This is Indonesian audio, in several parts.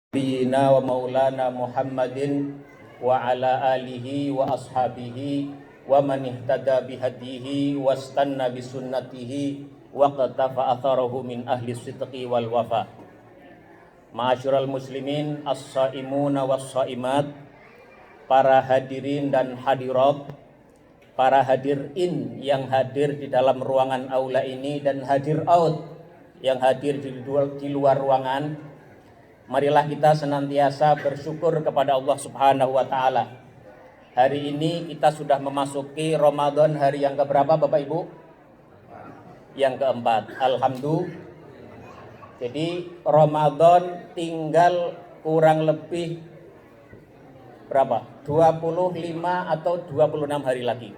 Nabiyyina wa maulana Muhammadin wa ala alihi wa ashabihi wa man ihtada bihadihi wastanna bisunnatihi wa qatafa atharahu min ahli sidqi wal wafa. Ma'asyiral muslimin as-saimuna was-saimat, para hadirin dan hadirat, para hadirin yang hadir di dalam ruangan aula ini dan hadir out yang hadir di luar ruangan. Marilah kita senantiasa bersyukur kepada Allah Subhanahu wa taala. Hari ini kita sudah memasuki Ramadan, hari yang keberapa Bapak Ibu? Yang keempat. Alhamdulillah. Jadi Ramadan tinggal kurang lebih berapa? 25 atau 26 hari lagi.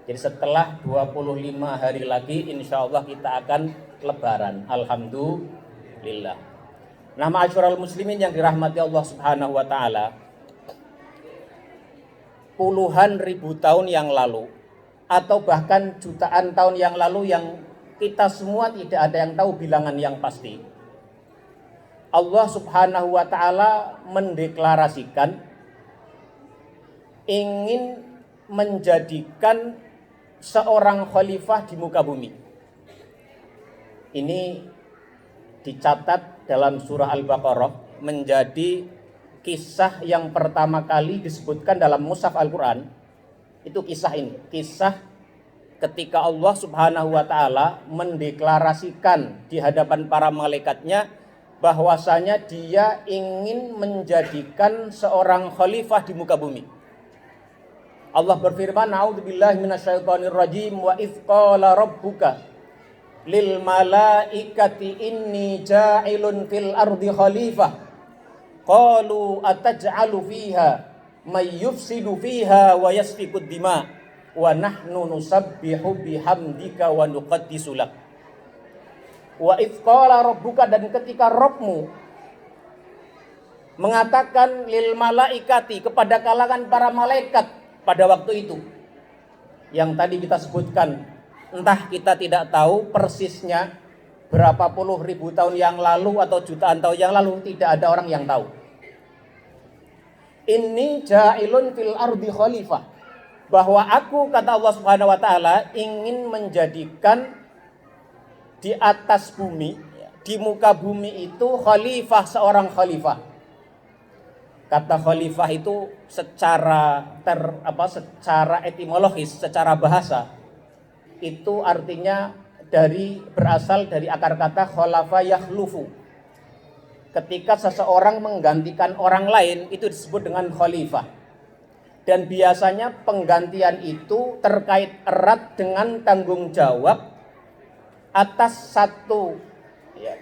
Jadi setelah 25 hari lagi insya Allah kita akan lebaran. Alhamdulillah. Nah, ma'asyiral muslimin yang dirahmati Allah Subhanahu wa taala, puluhan ribu tahun yang lalu atau bahkan jutaan tahun yang lalu yang kita semua tidak ada yang tahu bilangan yang pasti, Allah Subhanahu wa taala mendeklarasikan ingin menjadikan seorang khalifah di muka bumi. Ini dicatat dalam surah Al-Baqarah menjadi kisah yang pertama kali disebutkan dalam mushaf Al-Quran. Itu kisah ini, kisah ketika Allah Subhanahu wa taala mendeklarasikan di hadapan para malaikatnya bahwasanya dia ingin menjadikan seorang khalifah di muka bumi. Allah berfirman, a'udzubillahi minasyaitonirrajim, wa idz qala rabbuka lil malaikati inni ja'ilun fil ardi khalifah qalu ataj'alu fiha may yufsidu fiha wa yasfikud dima wa nahnu nusabbihu bihamdika wa nuqaddisu lak. Wa idz qala rabbuka, dan ketika Rabbmu mengatakan lil malaikati, kepada kalangan para malaikat pada waktu itu yang tadi kita sebutkan. Entah kita tidak tahu persisnya berapa puluh ribu tahun yang lalu atau jutaan tahun yang lalu, tidak ada orang yang tahu. Inni ja'ilun fil ardi khalifah, bahwa aku, kata Allah Subhanahu wa taala, ingin menjadikan di atas bumi, di muka bumi itu khalifah, seorang khalifah. Kata khalifah itu secara etimologis, secara bahasa itu artinya berasal dari akar kata khalafa yakhlufu. Ketika seseorang menggantikan orang lain itu disebut dengan khalifah. Dan biasanya penggantian itu terkait erat dengan tanggung jawab atas satu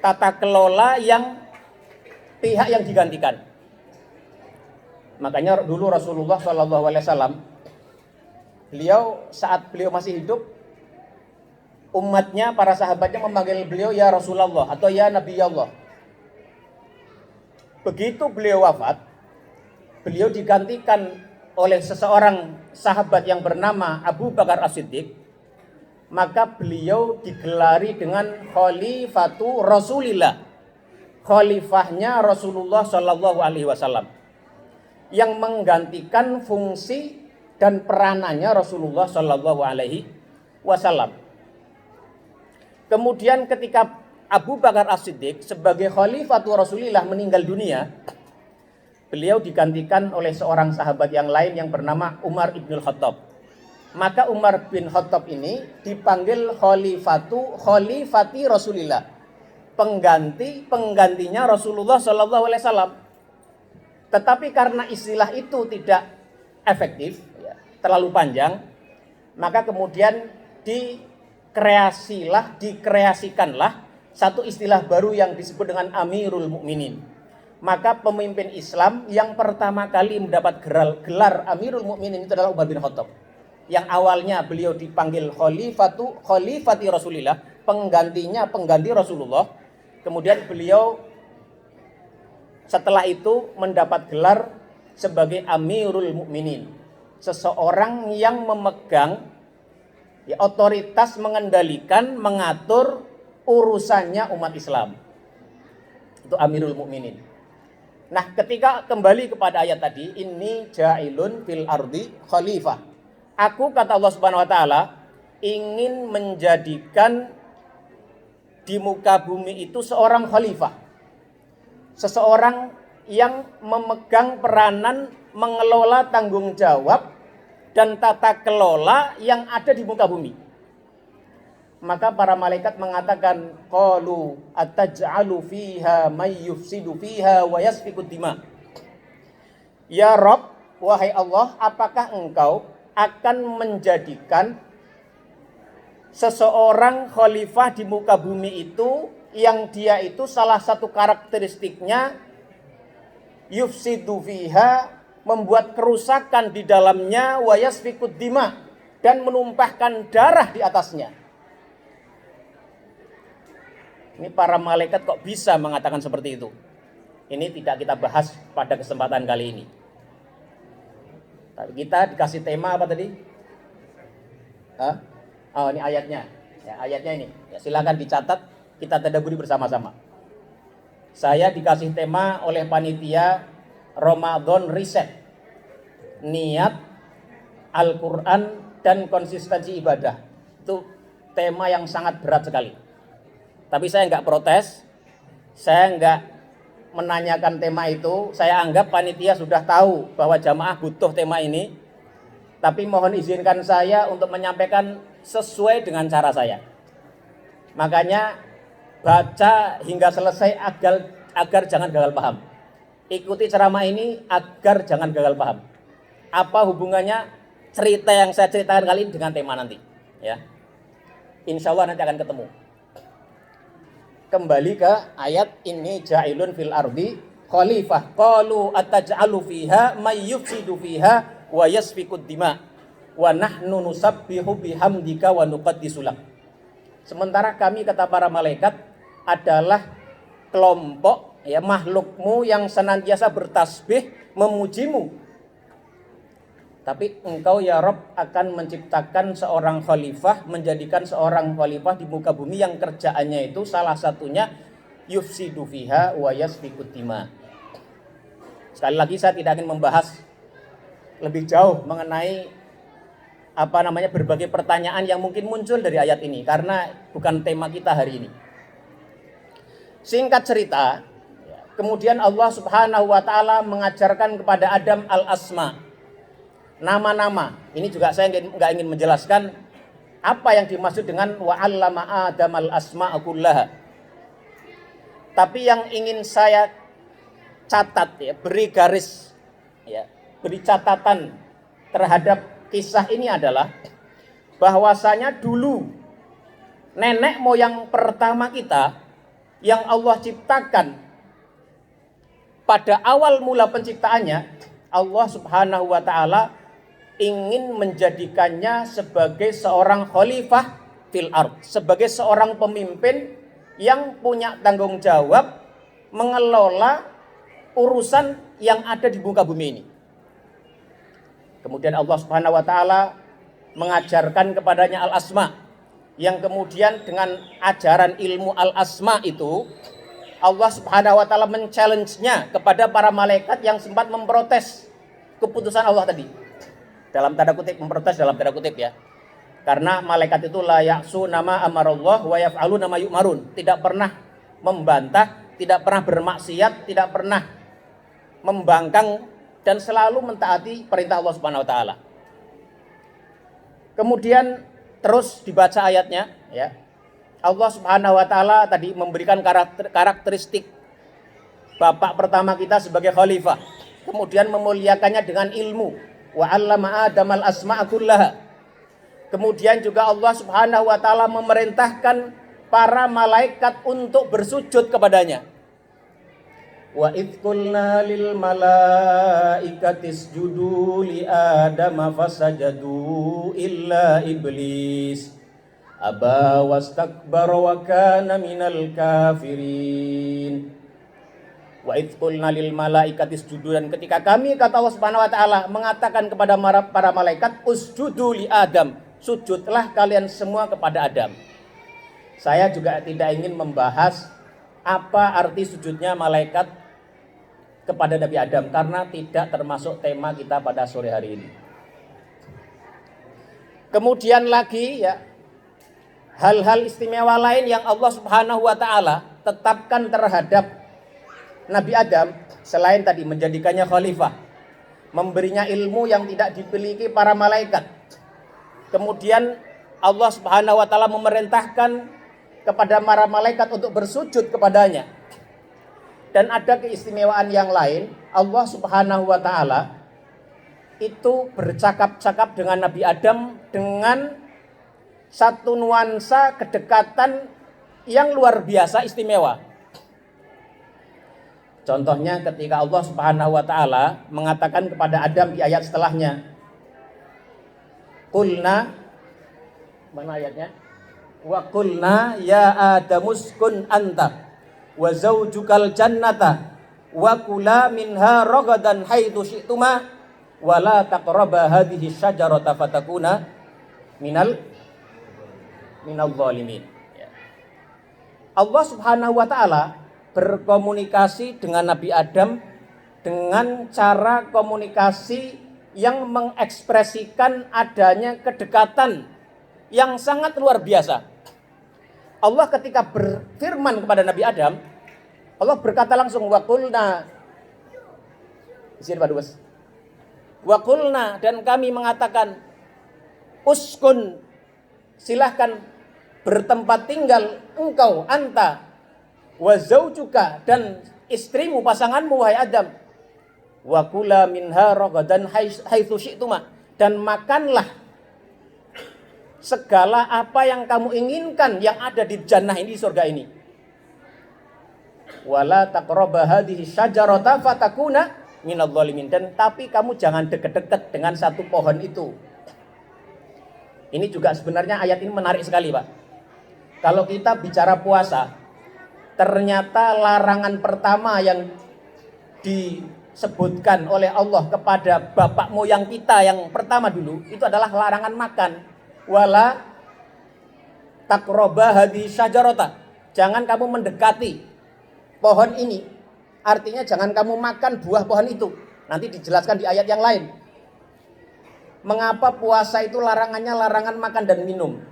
tata kelola yang pihak yang digantikan. Makanya dulu Rasulullah SAW, beliau saat beliau masih hidup, umatnya, para sahabatnya memanggil beliau ya Rasulullah atau ya Nabi Allah. Begitu beliau wafat, beliau digantikan oleh seseorang sahabat yang bernama Abu Bakar As-Siddiq. Maka beliau digelari dengan Khalifatu Rasulillah, khalifahnya Rasulullah Shallallahu Alaihi Wasallam, yang menggantikan fungsi dan peranannya Rasulullah Shallallahu Alaihi Wasallam. Kemudian ketika Abu Bakar As-Siddiq sebagai Khalifatu Rasulillah meninggal dunia, beliau digantikan oleh seorang sahabat yang lain yang bernama Umar ibn Khattab. Maka Umar bin Khattab ini dipanggil Khalifati Rasulillah, penggantinya Rasulullah Shallallahu Alaihi Wasallam. Tetapi karena istilah itu tidak efektif, terlalu panjang, maka kemudian dikreasikanlah satu istilah baru yang disebut dengan Amirul Mukminin. Maka pemimpin Islam yang pertama kali mendapat gelar Amirul Mukminin itu adalah Umar bin Khattab. Yang awalnya beliau dipanggil Khalifati Rasulillah, pengganti Rasulullah. Kemudian beliau setelah itu mendapat gelar sebagai Amirul Mukminin, seseorang yang memegang otoritas mengendalikan, mengatur urusannya umat Islam. Itu Amirul Mukminin. Nah, ketika kembali kepada ayat tadi, inni ja'ilun fil ardi khalifah. Aku, kata Allah Subhanahu wa taala, ingin menjadikan di muka bumi itu seorang khalifah. Seseorang yang memegang peranan mengelola tanggung jawab dan tata kelola yang ada di muka bumi. Maka para malaikat mengatakan, qalu ataj'alu fiha may yufsidu fiha wa yasfikud dima. Ya Rabb, wahai Allah, apakah engkau akan menjadikan seseorang khalifah di muka bumi itu yang dia itu salah satu karakteristiknya yufsidu fiha, membuat kerusakan di dalamnya, wa yasfikud dima, dan menumpahkan darah di atasnya. Ini para malaikat kok bisa mengatakan seperti itu? Ini tidak kita bahas pada kesempatan kali ini. Tapi kita dikasih tema apa tadi? Oh, ini ayatnya. Ya, ayatnya ini. Ya, silakan dicatat, kita tadabburi bersama-sama. Saya dikasih tema oleh panitia Ramadan Reset. Niat, Al-Quran, dan konsistensi ibadah. Itu tema yang sangat berat sekali. Tapi saya nggak protes, saya nggak menanyakan tema itu. Saya anggap panitia sudah tahu bahwa jamaah butuh tema ini. Tapi mohon izinkan saya untuk menyampaikan sesuai dengan cara saya. Makanya baca hingga selesai agar jangan gagal paham. Ikuti ceramah ini agar jangan gagal paham. Apa hubungannya cerita yang saya ceritakan kali ini dengan tema nanti? Ya, insya Allah nanti akan ketemu. Kembali ke ayat ini, ja'ilun fil ardi khalifah. Qalu ataj'alu fiha may yufsidu fiha wa yasfikud dima wa nahnu nusabbihu bihamdika wa nuqaddisu lak. Sementara kami, kata para malaikat, adalah kelompok ya makhlukmu yang senantiasa bertasbih memujimu. Tapi engkau ya Rabb akan menciptakan seorang khalifah, menjadikan seorang khalifah di muka bumi yang kerjaannya itu salah satunya yufsidu fiha wa yasfikud dima. Sekali lagi saya tidak ingin membahas lebih jauh mengenai berbagai pertanyaan yang mungkin muncul dari ayat ini karena bukan tema kita hari ini. Singkat cerita, kemudian Allah Subhanahu wa taala mengajarkan kepada Adam al-asma, nama-nama. Ini juga saya nggak ingin menjelaskan apa yang dimaksud dengan wa 'allama Adam al-asma'a kullaha. Tapi yang ingin saya catat ya, beri garis ya, beri catatan terhadap kisah ini adalah bahwasanya dulu nenek moyang pertama kita yang Allah ciptakan pada awal mula penciptaannya, Allah Subhanahu wa taala ingin menjadikannya sebagai seorang khalifah fil ard, sebagai seorang pemimpin yang punya tanggung jawab mengelola urusan yang ada di muka bumi ini. Kemudian Allah Subhanahu wa taala mengajarkan kepadanya al-asma, yang kemudian dengan ajaran ilmu al-asma itu Allah Subhanahu wa taala men-challenge-nya kepada para malaikat yang sempat memprotes keputusan Allah tadi. Dalam tanda kutip, memprotes dalam tanda kutip ya. Karena malaikat itu la ya'su nama amarallah wa yaf'alu nama yu'marun. Tidak pernah membantah, tidak pernah bermaksiat, tidak pernah membangkang, dan selalu mentaati perintah Allah Subhanahu wa taala. Kemudian terus dibaca ayatnya ya. Allah Subhanahu wa taala tadi memberikan karakteristik bapak pertama kita sebagai khalifah. Kemudian memuliakannya dengan ilmu. Wa 'allama Adam al-asma'a kullaha. Kemudian juga Allah Subhanahu wa taala memerintahkan para malaikat untuk bersujud kepadanya. Wa idz qulna lil malaikati isjudu li Adama fasajadu illa iblis aba wastakbara wa kana minal kafirin. Wa idz qulna lil malaikati isjudu, dan ketika kami, kata Allah Subhanahu wa taala, mengatakan kepada para malaikat, usjudu li Adam, sujudlah kalian semua kepada Adam. Saya juga tidak ingin membahas apa arti sujudnya malaikat kepada Nabi Adam karena tidak termasuk tema kita pada sore hari ini. Kemudian lagi ya, hal-hal istimewa lain yang Allah Subhanahu wa taala tetapkan terhadap Nabi Adam selain tadi menjadikannya khalifah, memberinya ilmu yang tidak dimiliki para malaikat. Kemudian Allah Subhanahu wa taala memerintahkan kepada para malaikat untuk bersujud kepadanya. Dan ada keistimewaan yang lain, Allah Subhanahu wa taala itu bercakap-cakap dengan Nabi Adam dengan satu nuansa kedekatan yang luar biasa istimewa. Contohnya ketika Allah Subhanahu wa taala mengatakan kepada Adam di ayat setelahnya, Qulna, mana ayatnya? Wa qulna ya Adamuskun anta wa zaujukal jannata wa kula minha ragadan haitsu syi'tuma wa la taqraba hadhihi syajarata fatakuna minal zalimin. Allah Subhanahu wa taala berkomunikasi dengan Nabi Adam dengan cara komunikasi yang mengekspresikan adanya kedekatan yang sangat luar biasa. Allah ketika berfirman kepada Nabi Adam, Allah berkata langsung wa qulna. Wa qulna, dan kami mengatakan uskun, silahkan bertempat tinggal engkau, anta wa zaujuka, dan istrimu, pasanganmu wahai Adam, wa kula minha ragadan haitsu syi'tuma, dan makanlah segala apa yang kamu inginkan yang ada di jannah ini, di surga ini. Wala taqraba hadhihi syajarata fatakuna minadh dhalimin, dan tapi kamu jangan dekat-dekat dengan satu pohon itu. Ini juga sebenarnya ayat ini menarik sekali, Pak. Kalau kita bicara puasa, ternyata larangan pertama yang disebutkan oleh Allah kepada bapak moyang kita yang pertama dulu itu adalah larangan makan. Wala taqraba hadhihi syajarata, jangan kamu mendekati pohon ini. Artinya jangan kamu makan buah pohon itu. Nanti dijelaskan di ayat yang lain. Mengapa puasa itu larangannya larangan makan dan minum?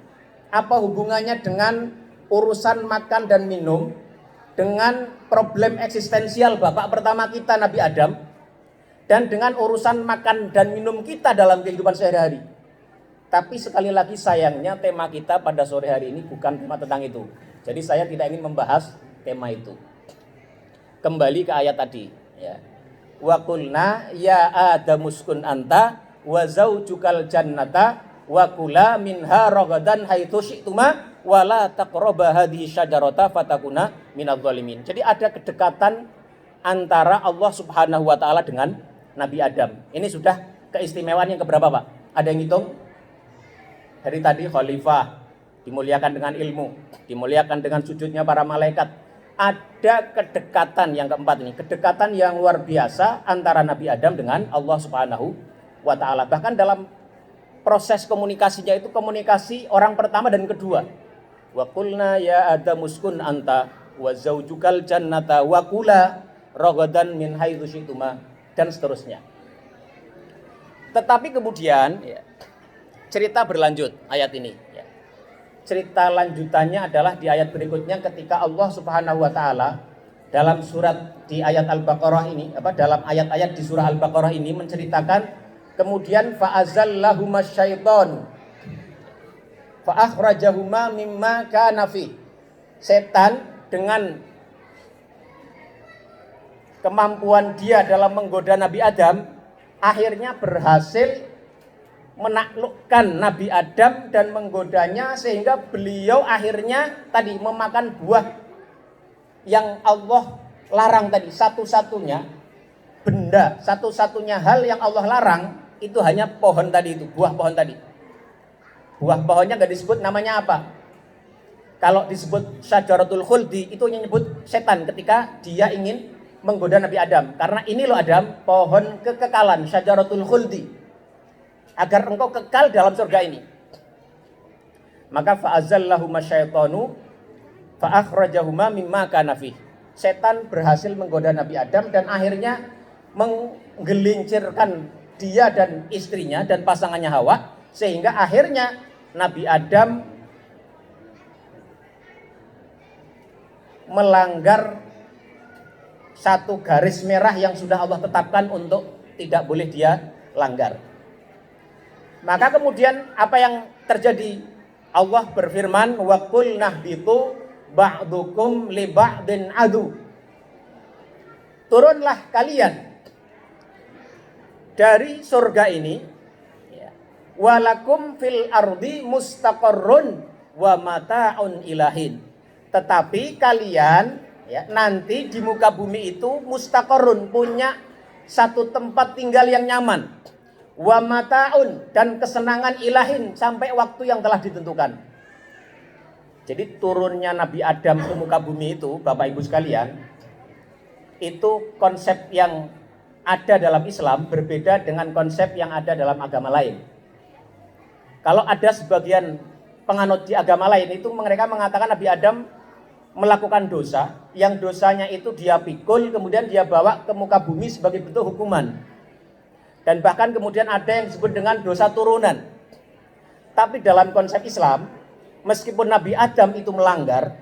Apa hubungannya dengan urusan makan dan minum dengan problem eksistensial bapak pertama kita Nabi Adam dan dengan urusan makan dan minum kita dalam kehidupan sehari-hari? Tapi sekali lagi sayangnya tema kita pada sore hari ini bukan tema tentang itu. Jadi saya tidak ingin membahas tema itu. Kembali ke ayat tadi ya. Wa qulna ya Adamuskun anta wa zaujukal jannata wa kula minha ragadan haitsu syi'tuma wa la taqraba hadhihi syajarata fatakuna minadh dhalimin. Jadi ada kedekatan antara Allah Subhanahu wa taala dengan Nabi Adam. Ini sudah keistimewaan yang keberapa, Pak? Ada yang hitung? Dari tadi khalifah, dimuliakan dengan ilmu, dimuliakan dengan sujudnya para malaikat. Ada kedekatan yang keempat ini, kedekatan yang luar biasa antara Nabi Adam dengan Allah Subhanahu wa taala. Bahkan dalam proses komunikasinya itu komunikasi orang pertama dan kedua. Wa qulna ya Adamuskun anta wa zaujukal jannata wa kula ragadan min haitsu syi'tuma, dan seterusnya. Tetapi kemudian ya, cerita berlanjut ayat ini ya. Cerita lanjutannya adalah di ayat berikutnya ketika Allah Subhanahu wa taala dalam surat di ayat Al-Baqarah ini, dalam ayat-ayat di surah Al-Baqarah ini menceritakan kemudian fa'azallahuma syaitanu fa akhrajahuma mimma kana fi. Setan dengan kemampuan dia dalam menggoda Nabi Adam akhirnya berhasil menaklukkan Nabi Adam dan menggodanya sehingga beliau akhirnya tadi memakan buah yang Allah larang tadi. Satu-satunya benda, satu-satunya hal yang Allah larang itu hanya pohon tadi itu, buah pohon tadi. Buah pohonnya gak disebut namanya apa. Kalau disebut syajaratul khuldi itu yang nyebut setan ketika dia ingin menggoda Nabi Adam. Karena ini loh Adam, pohon kekekalan, syajaratul khuldi, agar engkau kekal dalam surga ini. Maka fa'azallahuma syaitanu fa akhrajahuma mimma kana fi. setan berhasil menggoda Nabi Adam dan akhirnya menggelincirkan dia dan istrinya dan pasangannya Hawa, sehingga akhirnya Nabi Adam melanggar satu garis merah yang sudah Allah tetapkan untuk tidak boleh dia langgar. Maka kemudian apa yang terjadi? Allah berfirman, wa qul nahbitu ba'dukum li ba'din adu. Turunlah kalian dari surga ini, walakum fil ardi mustaqarrun wa mata'un ilahin. Tetapi kalian nanti di muka bumi itu mustaqarrun, punya satu tempat tinggal yang nyaman, wa mata'un, dan kesenangan ilahin sampai waktu yang telah ditentukan. Jadi turunnya Nabi Adam ke muka bumi itu, Bapak Ibu sekalian, itu konsep yang ada dalam Islam berbeda dengan konsep yang ada dalam agama lain. Kalau ada sebagian penganut di agama lain itu mereka mengatakan Nabi Adam melakukan dosa, yang dosanya itu dia pikul kemudian dia bawa ke muka bumi sebagai bentuk hukuman. Dan bahkan kemudian ada yang disebut dengan dosa turunan. Tapi dalam konsep Islam, meskipun Nabi Adam itu melanggar,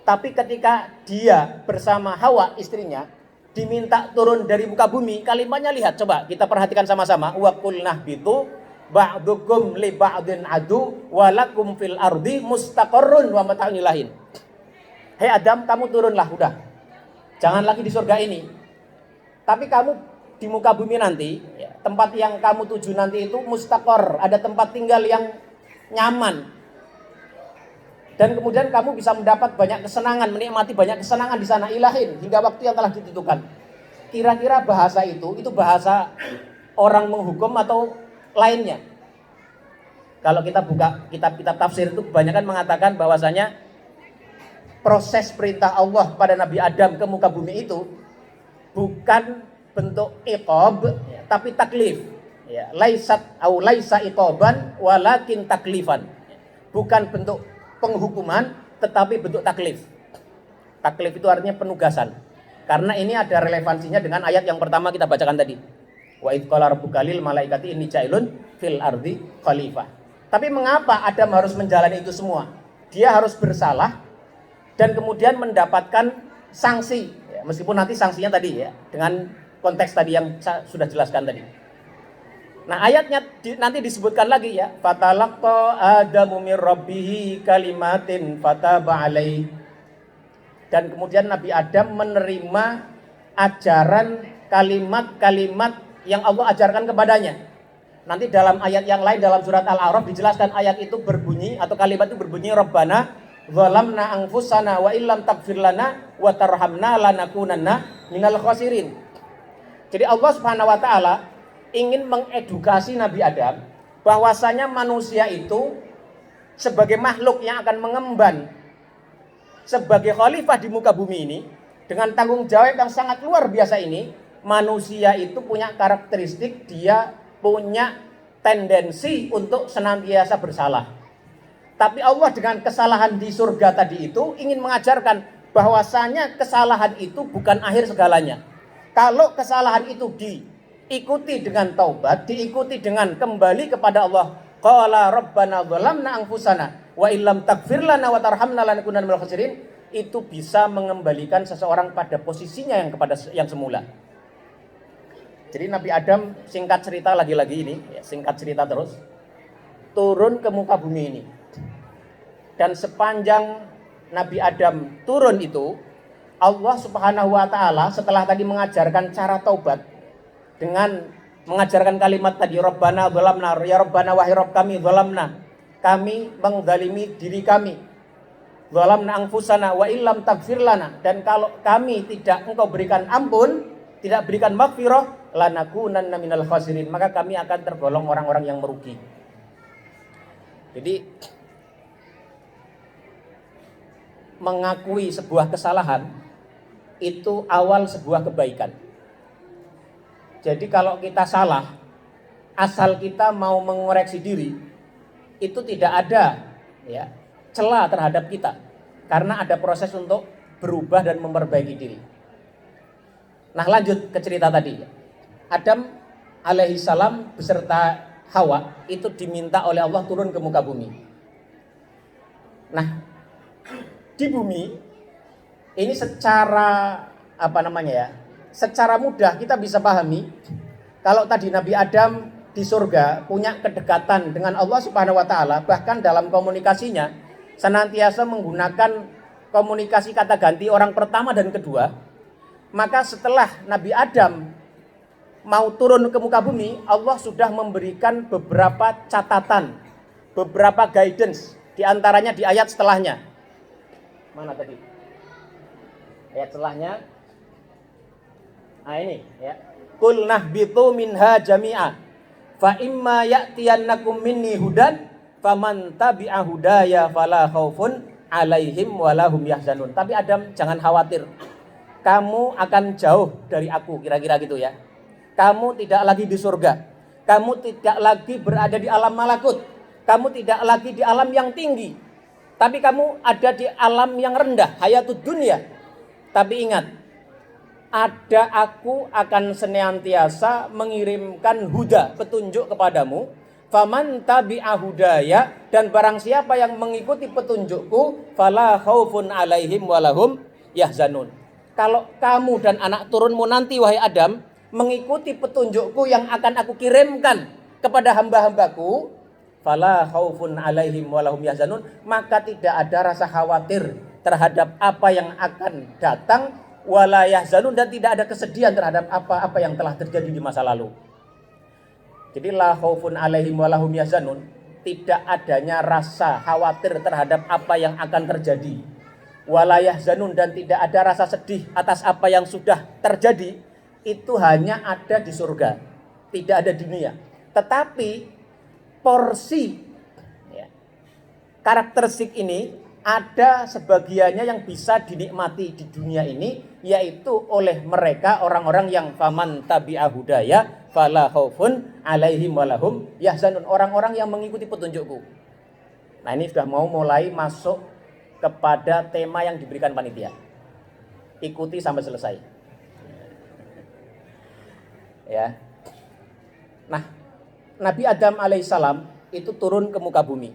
tapi ketika dia bersama Hawa istrinya diminta turun dari muka bumi, kalimatnya lihat, coba kita perhatikan sama-sama. Wa qul nahbitu ba'dukum li ba'din adu walakum fil ardi mustaqarrun wa mata'un ilahin. Hei Adam, kamu turunlah, udah. Jangan lagi di surga ini. Tapi kamu di muka bumi nanti, tempat yang kamu tuju nanti itu mustaqor, ada tempat tinggal yang nyaman. Dan kemudian kamu bisa mendapat banyak kesenangan, menikmati banyak kesenangan di sana, ilahin, hingga waktu yang telah ditentukan. Kira-kira bahasa itu bahasa orang menghukum atau lainnya? Kalau kita buka kitab-kitab tafsir itu kebanyakan mengatakan bahwasanya proses perintah Allah pada Nabi Adam ke muka bumi itu bukan bentuk iqab, tapi taklif. Laisa iqaban walakin taklifan. Bukan bentuk penghukuman, tetapi bentuk taklif. Taklif itu artinya penugasan. Karena ini ada relevansinya dengan ayat yang pertama kita bacakan tadi. Wa idz qala rabbuka lil malaikati inni ja'ilun fil ardi khalifah. Tapi mengapa Adam harus menjalani itu semua? Dia harus bersalah dan kemudian mendapatkan sanksi, meskipun nanti sanksinya tadi dengan konteks tadi yang saya sudah jelaskan tadi. Nah ayatnya nanti disebutkan lagi fatalaqqa adamu mir rabbih kalimatin fataba alaihi. Dan kemudian Nabi Adam menerima ajaran kalimat-kalimat yang Allah ajarkan kepadanya. Nanti dalam ayat yang lain dalam surat Al-A'raf dijelaskan ayat itu berbunyi atau kalimat itu berbunyi Rabbana zalamna anfusana wa illam taghfir lana wa tarhamna lanakunanna minal khasirin. Jadi Allah Subhanahu wa taala ingin mengedukasi Nabi Adam bahwasanya manusia itu sebagai makhluk yang akan mengemban sebagai khalifah di muka bumi ini dengan tanggung jawab yang sangat luar biasa ini. Manusia itu punya karakteristik, dia punya tendensi untuk senantiasa bersalah. Tapi Allah dengan kesalahan di surga tadi itu ingin mengajarkan bahwasanya kesalahan itu bukan akhir segalanya. Kalau kesalahan itu diikuti dengan taubat, diikuti dengan kembali kepada Allah, qala rabbana zalamna anfusana wa illam taghfir lana wa tarhamna lanakunanna minal khasirin, itu bisa mengembalikan seseorang pada posisinya yang semula. Jadi Nabi Adam, singkat cerita lagi-lagi ini, singkat cerita terus, turun ke muka bumi ini. Dan sepanjang Nabi Adam turun itu, Allah Subhanahu wa taala setelah tadi mengajarkan cara taubat dengan mengajarkan kalimat tadi Rabbana zalamna, ya Rabbana wahai Rabb kami zalamna, kami mengzalimi diri kami, zalamna anfusana wa illam taghfir lana, dan kalau kami tidak engkau berikan ampun, tidak berikan maghfirah, lanakunanna minal khasirin, maka kami akan tergolong orang-orang yang merugi. Jadi mengakui sebuah kesalahan itu awal sebuah kebaikan. Jadi kalau kita salah, asal kita mau mengoreksi diri, itu tidak ada celah terhadap kita, karena ada proses untuk berubah dan memperbaiki diri. Nah, lanjut ke cerita tadi. Adam alaihissalam beserta Hawa itu diminta oleh Allah turun ke muka bumi. Nah, di bumi ini secara secara mudah kita bisa pahami kalau tadi Nabi Adam di surga punya kedekatan dengan Allah Subhanahu wa taala, bahkan dalam komunikasinya senantiasa menggunakan komunikasi kata ganti orang pertama dan kedua. Maka setelah Nabi Adam mau turun ke muka bumi, Allah sudah memberikan beberapa catatan, beberapa guidance, di antaranya di ayat setelahnya. Mana tadi? Ayat setelahnya. Nah ini ya. Qul nahbitu minha jami'a fa imma ya'tiyannakum minni hudan faman tabi'a hudaya fala khaufun alaihim walahum yahzanun. Tapi Adam jangan khawatir. Kamu akan jauh dari aku, kira-kira gitu ya. Kamu tidak lagi di surga. Kamu tidak lagi berada di alam malakut. Kamu tidak lagi di alam yang tinggi. Tapi kamu ada di alam yang rendah, hayatud dunia. Tapi ingat, ada aku akan senantiasa mengirimkan huda, petunjuk kepadamu. Faman tabi'a hudaya, dan barang siapa yang mengikuti petunjukku, fala khaufun alaihim walahum yahzanun. Kalau kamu dan anak turunmu nanti wahai Adam mengikuti petunjukku yang akan aku kirimkan kepada hamba-hambaku, fala khaufun alaihim walahum yahzanun, maka tidak ada rasa khawatir terhadap apa yang akan datang, wala yahzanun, dan tidak ada kesedihan terhadap apa-apa yang telah terjadi di masa lalu. Jadi la khaufun alaihim walahum yahzanun, tidak adanya rasa khawatir terhadap apa yang akan terjadi. Wala yahzanun, dan tidak ada rasa sedih atas apa yang sudah terjadi. Itu hanya ada di surga, tidak ada di dunia. Tetapi porsi karakteristik ini ada sebagiannya yang bisa dinikmati di dunia ini, yaitu oleh mereka orang-orang yang faman tabi'a hudaya fala khaufun alaihim walahum yahzanun, orang-orang yang mengikuti petunjukku. Nah, ini sudah mau mulai masuk kepada tema yang diberikan panitia. Ikuti sampai selesai. Ya. Nah, Nabi Adam alaihissalam itu turun ke muka bumi.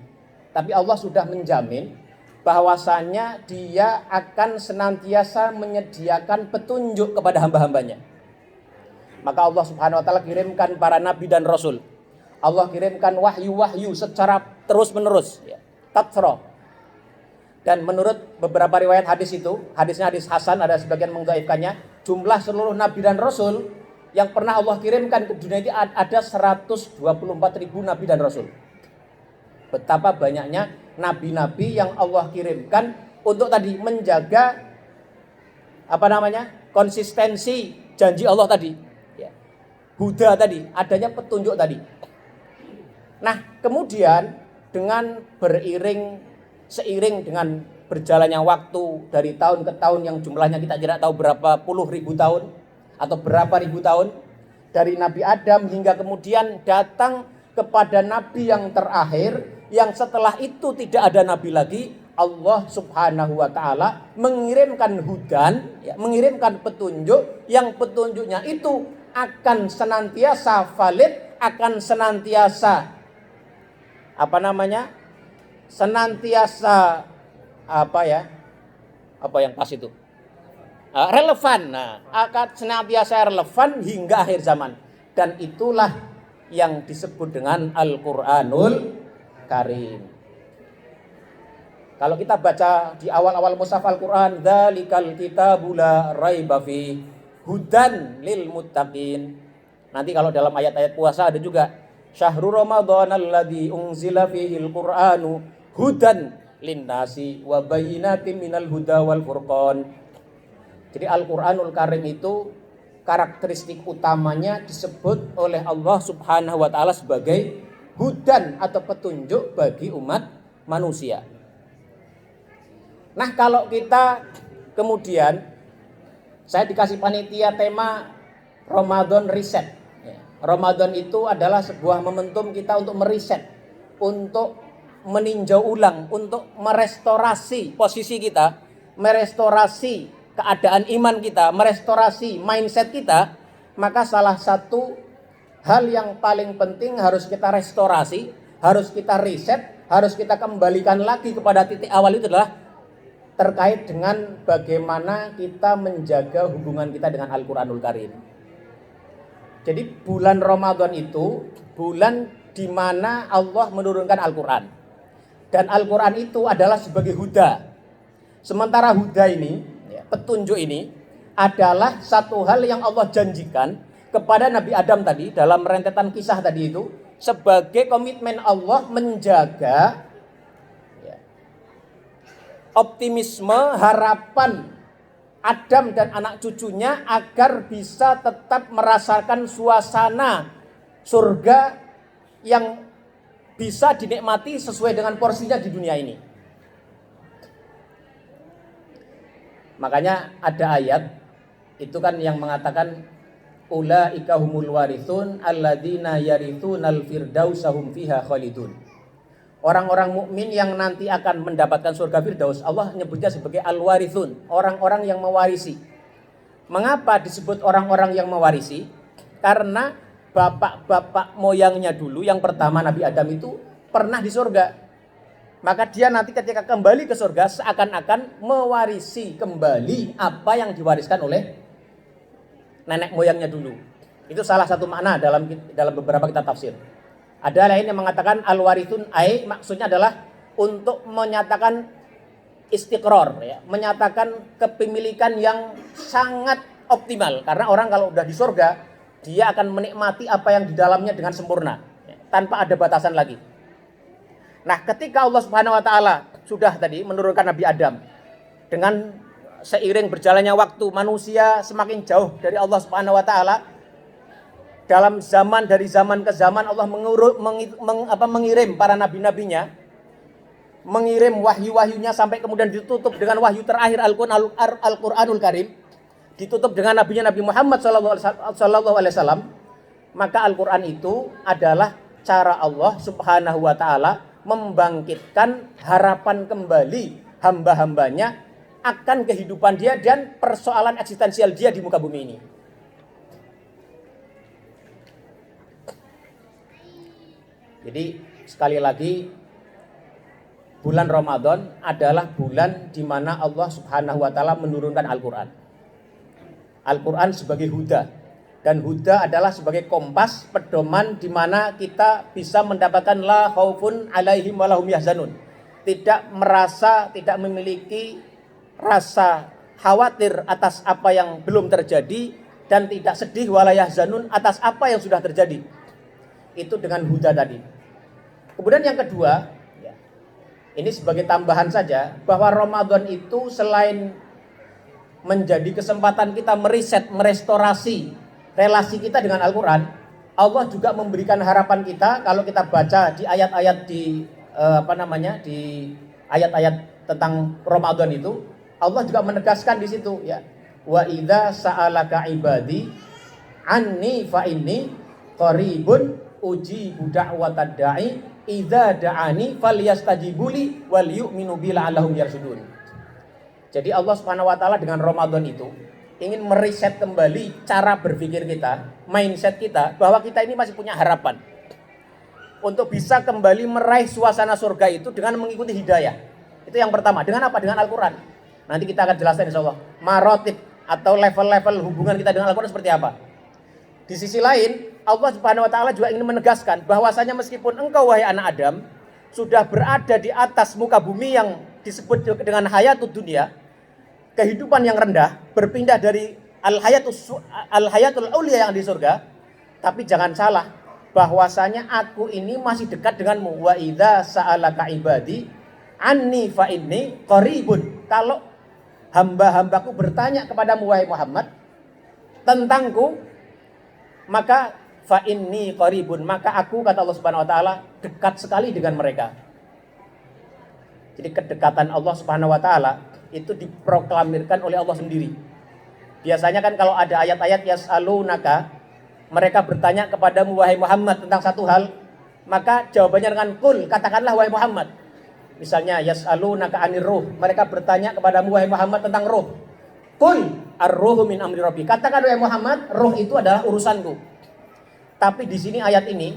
Tapi Allah sudah menjamin bahwasannya dia akan senantiasa menyediakan petunjuk kepada hamba-hambanya. Maka Allah Subhanahu wa taala kirimkan para nabi dan rasul. Allah kirimkan wahyu-wahyu secara terus-menerus, ya. Tatsra. Dan menurut beberapa riwayat hadis itu, hadisnya hadis hasan, ada sebagian mendhaifkannya, jumlah seluruh nabi dan rasul yang pernah Allah kirimkan ke dunia ini ada 124.000 nabi dan rasul. Betapa banyaknya nabi-nabi yang Allah kirimkan untuk tadi menjaga konsistensi janji Allah tadi, ya. Huda tadi, adanya petunjuk tadi. Nah, kemudian seiring dengan berjalannya waktu dari tahun ke tahun yang jumlahnya kita tidak tahu berapa puluh ribu tahun atau berapa ribu tahun, dari Nabi Adam hingga kemudian datang kepada Nabi yang terakhir, yang setelah itu tidak ada Nabi lagi, Allah Subhanahu wa ta'ala mengirimkan hudan, ya, mengirimkan petunjuk, yang petunjuknya itu akan senantiasa valid, akan senantiasa relevan. Nah, akan senantiasa relevan hingga akhir zaman. Dan itulah yang disebut dengan Al-Qur'anul Karim. Kalau kita baca di awal-awal mushaf Al-Qur'an, dzalikal kitabu la raiba fi hudan lil muttaqin. Nanti kalau dalam ayat-ayat puasa ada juga syahrul ramadhanal ladzi unzila fihil qur'anu hudan linnasi wa bayyinatin minal huda wal furqan. Jadi Al-Qur'anul Karim itu karakteristik utamanya disebut oleh Allah Subhanahu wa taala sebagai hudan atau petunjuk bagi umat manusia. Nah, kalau kita kemudian saya dikasih panitia tema Ramadan Reset. Ramadan itu adalah sebuah momentum kita untuk meriset, untuk meninjau ulang, untuk merestorasi posisi kita merestorasi keadaan iman kita, merestorasi mindset kita, maka salah satu hal yang paling penting harus kita restorasi, harus kita riset, harus kita kembalikan lagi kepada titik awal itu adalah terkait dengan bagaimana kita menjaga hubungan kita dengan Al-Quranul Karim. Jadi bulan Ramadan itu bulan di mana Allah menurunkan Al-Quran. Dan Al-Quran itu adalah sebagai huda. Sementara huda ini, petunjuk ini adalah satu hal yang Allah janjikan kepada Nabi Adam tadi dalam rentetan kisah tadi itu sebagai komitmen Allah menjaga optimisme, harapan Adam dan anak cucunya agar bisa tetap merasakan suasana surga yang bisa dinikmati sesuai dengan porsinya di dunia ini. Makanya ada ayat itu kan yang mengatakan ulaika humul warithun alladzina yarithunal firdausa hum fiha khalidun. Orang-orang mukmin yang nanti akan mendapatkan surga firdaus, Allah menyebutnya sebagai al-warithun, orang-orang yang mewarisi. Mengapa disebut orang-orang yang mewarisi? Karena bapak-bapak moyangnya dulu, yang pertama Nabi Adam itu pernah di surga. Maka dia nanti ketika kembali ke surga seakan-akan mewarisi kembali apa yang diwariskan oleh nenek moyangnya dulu. Itu salah satu makna dalam beberapa kitab tafsir. Ada lain yang mengatakan al-warithun ai maksudnya adalah untuk menyatakan istiqror, ya, menyatakan kepemilikan yang sangat optimal. Karena orang kalau udah di surga dia akan menikmati apa yang di dalamnya dengan sempurna, ya, tanpa ada batasan lagi. Nah, ketika Allah Subhanahu wa taala sudah tadi menurunkan Nabi Adam, dengan seiring berjalannya waktu manusia semakin jauh dari Allah Subhanahu wa taala, dalam dari zaman ke zaman Allah mengirim para nabi-nabinya, mengirim wahyu-wahyunya sampai kemudian ditutup dengan wahyu terakhir Al-Qur'anul Karim, ditutup dengan nabinya Nabi Muhammad sallallahu alaihi wasallam. Maka Al-Qur'an itu adalah cara Allah Subhanahu wa taala membangkitkan harapan kembali hamba-hambanya akan kehidupan dia dan persoalan eksistensial dia di muka bumi ini. Jadi sekali lagi, bulan Ramadan adalah bulan di mana Allah Subhanahu wa taala menurunkan Al-Qur'an. Al-Qur'an sebagai huda. Dan huda adalah sebagai kompas, pedoman di mana kita bisa mendapatkan la khaufun alaihim wa lahum yahzanun. Tidak merasa, tidak memiliki rasa khawatir atas apa yang belum terjadi dan tidak sedih wala yahzanun atas apa yang sudah terjadi. Itu dengan huda tadi. Kemudian yang kedua, ini sebagai tambahan saja, bahwa Ramadan itu selain menjadi kesempatan kita meriset, merestorasi relasi kita dengan Al-Quran, Allah juga memberikan harapan kita kalau kita baca di ayat-ayat di ayat-ayat tentang Ramadan itu, Allah juga menegaskan di situ, ya, wa idza sa'alaka ibadi anni fa inni qaribun ujibu da'watad da'i idza da'ani falyastajibuli wal yu'minu bi la'allahum yarshudun. Jadi Allah Subhanahu wa taala dengan Ramadan itu ingin meriset kembali cara berpikir kita, mindset kita, bahwa kita ini masih punya harapan untuk bisa kembali meraih suasana surga itu dengan mengikuti hidayah. Itu yang pertama. Dengan apa? Dengan Al-Quran. Nanti kita akan jelaskan insya Allah marotib atau level-level hubungan kita dengan Al-Quran seperti apa. Di sisi lain, Allah Subhanahu wa taala juga ingin menegaskan bahwasanya meskipun engkau wahai anak Adam sudah berada di atas muka bumi yang disebut dengan hayatud dunia, kehidupan yang rendah, berpindah dari al-hayatul aulia yang di surga, tapi jangan salah bahwasanya aku ini masih dekat denganmu. Wa idza sa'alaka ibadi anni fa inni qaribun. Kalau hamba-hambaku bertanya kepadamu wahai Muhammad tentangku, maka fa inni qaribun, maka aku, kata Allah Subhanahu wa taala, dekat sekali dengan mereka. Jadi kedekatan Allah Subhanahu wa taala itu diproklamirkan oleh Allah sendiri. Biasanya kan kalau ada ayat-ayat yas'alunaka, mereka bertanya kepadamu wahai Muhammad tentang satu hal, maka jawabannya dengan kul, katakanlah wahai Muhammad. Misalnya yas'alunaka 'anir ruh, mereka bertanya kepadamu wahai Muhammad tentang ruh. Qul ar-ruhu min amri rabbi. Katakan wahai Muhammad, ruh itu adalah urusanku. Tapi di sini ayat ini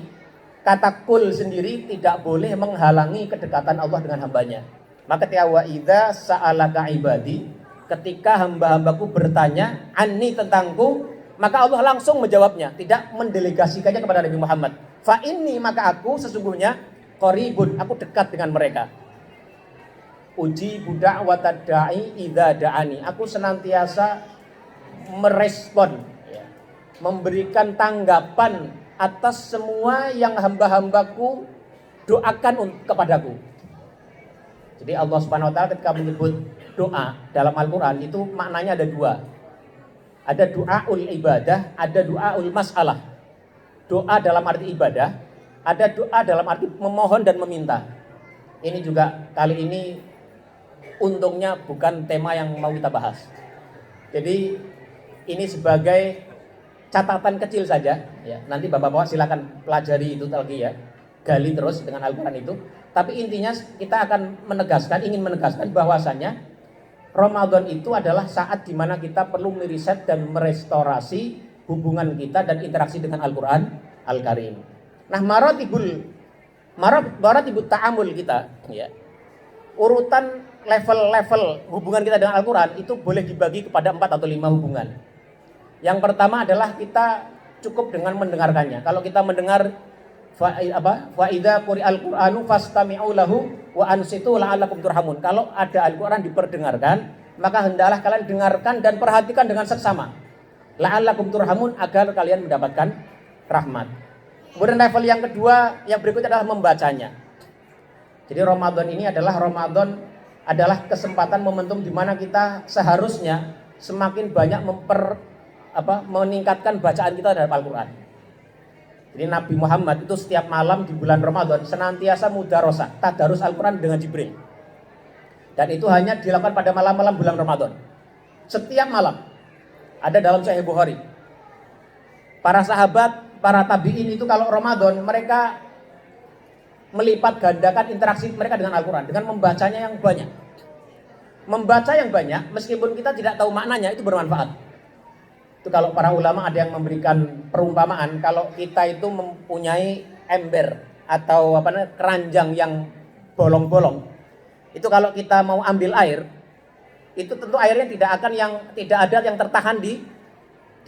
kata qul sendiri tidak boleh menghalangi kedekatan Allah dengan hambanya. Maka ketika wa idza sa'alaka ibadi, ketika hamba-hambaku bertanya anni tentangku, maka Allah langsung menjawabnya, tidak mendelegasikannya kepada Nabi Muhammad. Fa inni, maka aku sesungguhnya qaribun, aku dekat dengan mereka. Uji budak watadai idza da'ani, aku senantiasa merespon, memberikan tanggapan atas semua yang hamba-hambaku doakan kepadaku. Jadi Allah Subhanahu wa taala ketika menyebut doa dalam Al-Qur'an itu maknanya ada dua. Ada doaul ibadah, ada doaul masalah. Doa dalam arti ibadah, ada doa dalam arti memohon dan meminta. Ini juga kali ini untungnya bukan tema yang mau kita bahas. Jadi ini sebagai catatan kecil saja ya. Nanti Bapak-bapak silakan pelajari itu lagi ya. Gali terus dengan Al-Qur'an itu. Tapi intinya kita akan ingin menegaskan bahwasannya Ramadan itu adalah saat di mana kita perlu meriset dan merestorasi hubungan kita dan interaksi dengan Al-Qur'an Al-Karim. Nah, maratibut ta'amul kita ya. Urutan level-level hubungan kita dengan Al-Qur'an itu boleh dibagi kepada 4 atau 5 hubungan. Yang pertama adalah kita cukup dengan mendengarkannya. Kalau kita mendengar fa idza quri'al qur'anu fastami'u lahu wa ansitu la'allakum turhamun. Kalau ada Al-Qur'an diperdengarkan, maka hendaklah kalian dengarkan dan perhatikan dengan seksama. La'allakum turhamun, agar kalian mendapatkan rahmat. Kemudian level yang kedua, yang berikutnya adalah membacanya. Jadi Ramadan ini adalah kesempatan momentum di mana kita seharusnya semakin banyak meningkatkan bacaan kita terhadap Al-Qur'an. Jadi Nabi Muhammad itu setiap malam di bulan Ramadan senantiasa mudarosah, tadarus Al-Qur'an dengan Jibril. Dan itu hanya dilakukan pada malam-malam bulan Ramadan. Setiap malam. Ada dalam Sahih Bukhari. Para sahabat, para tabi'in itu kalau Ramadan mereka melipat gandakan interaksi mereka dengan Al-Qur'an dengan membacanya yang banyak. Membaca yang banyak meskipun kita tidak tahu maknanya itu bermanfaat. Itu kalau para ulama ada yang memberikan perumpamaan, kalau kita itu mempunyai ember atau keranjang yang bolong-bolong, itu kalau kita mau ambil air, itu tentu airnya tidak ada yang tertahan di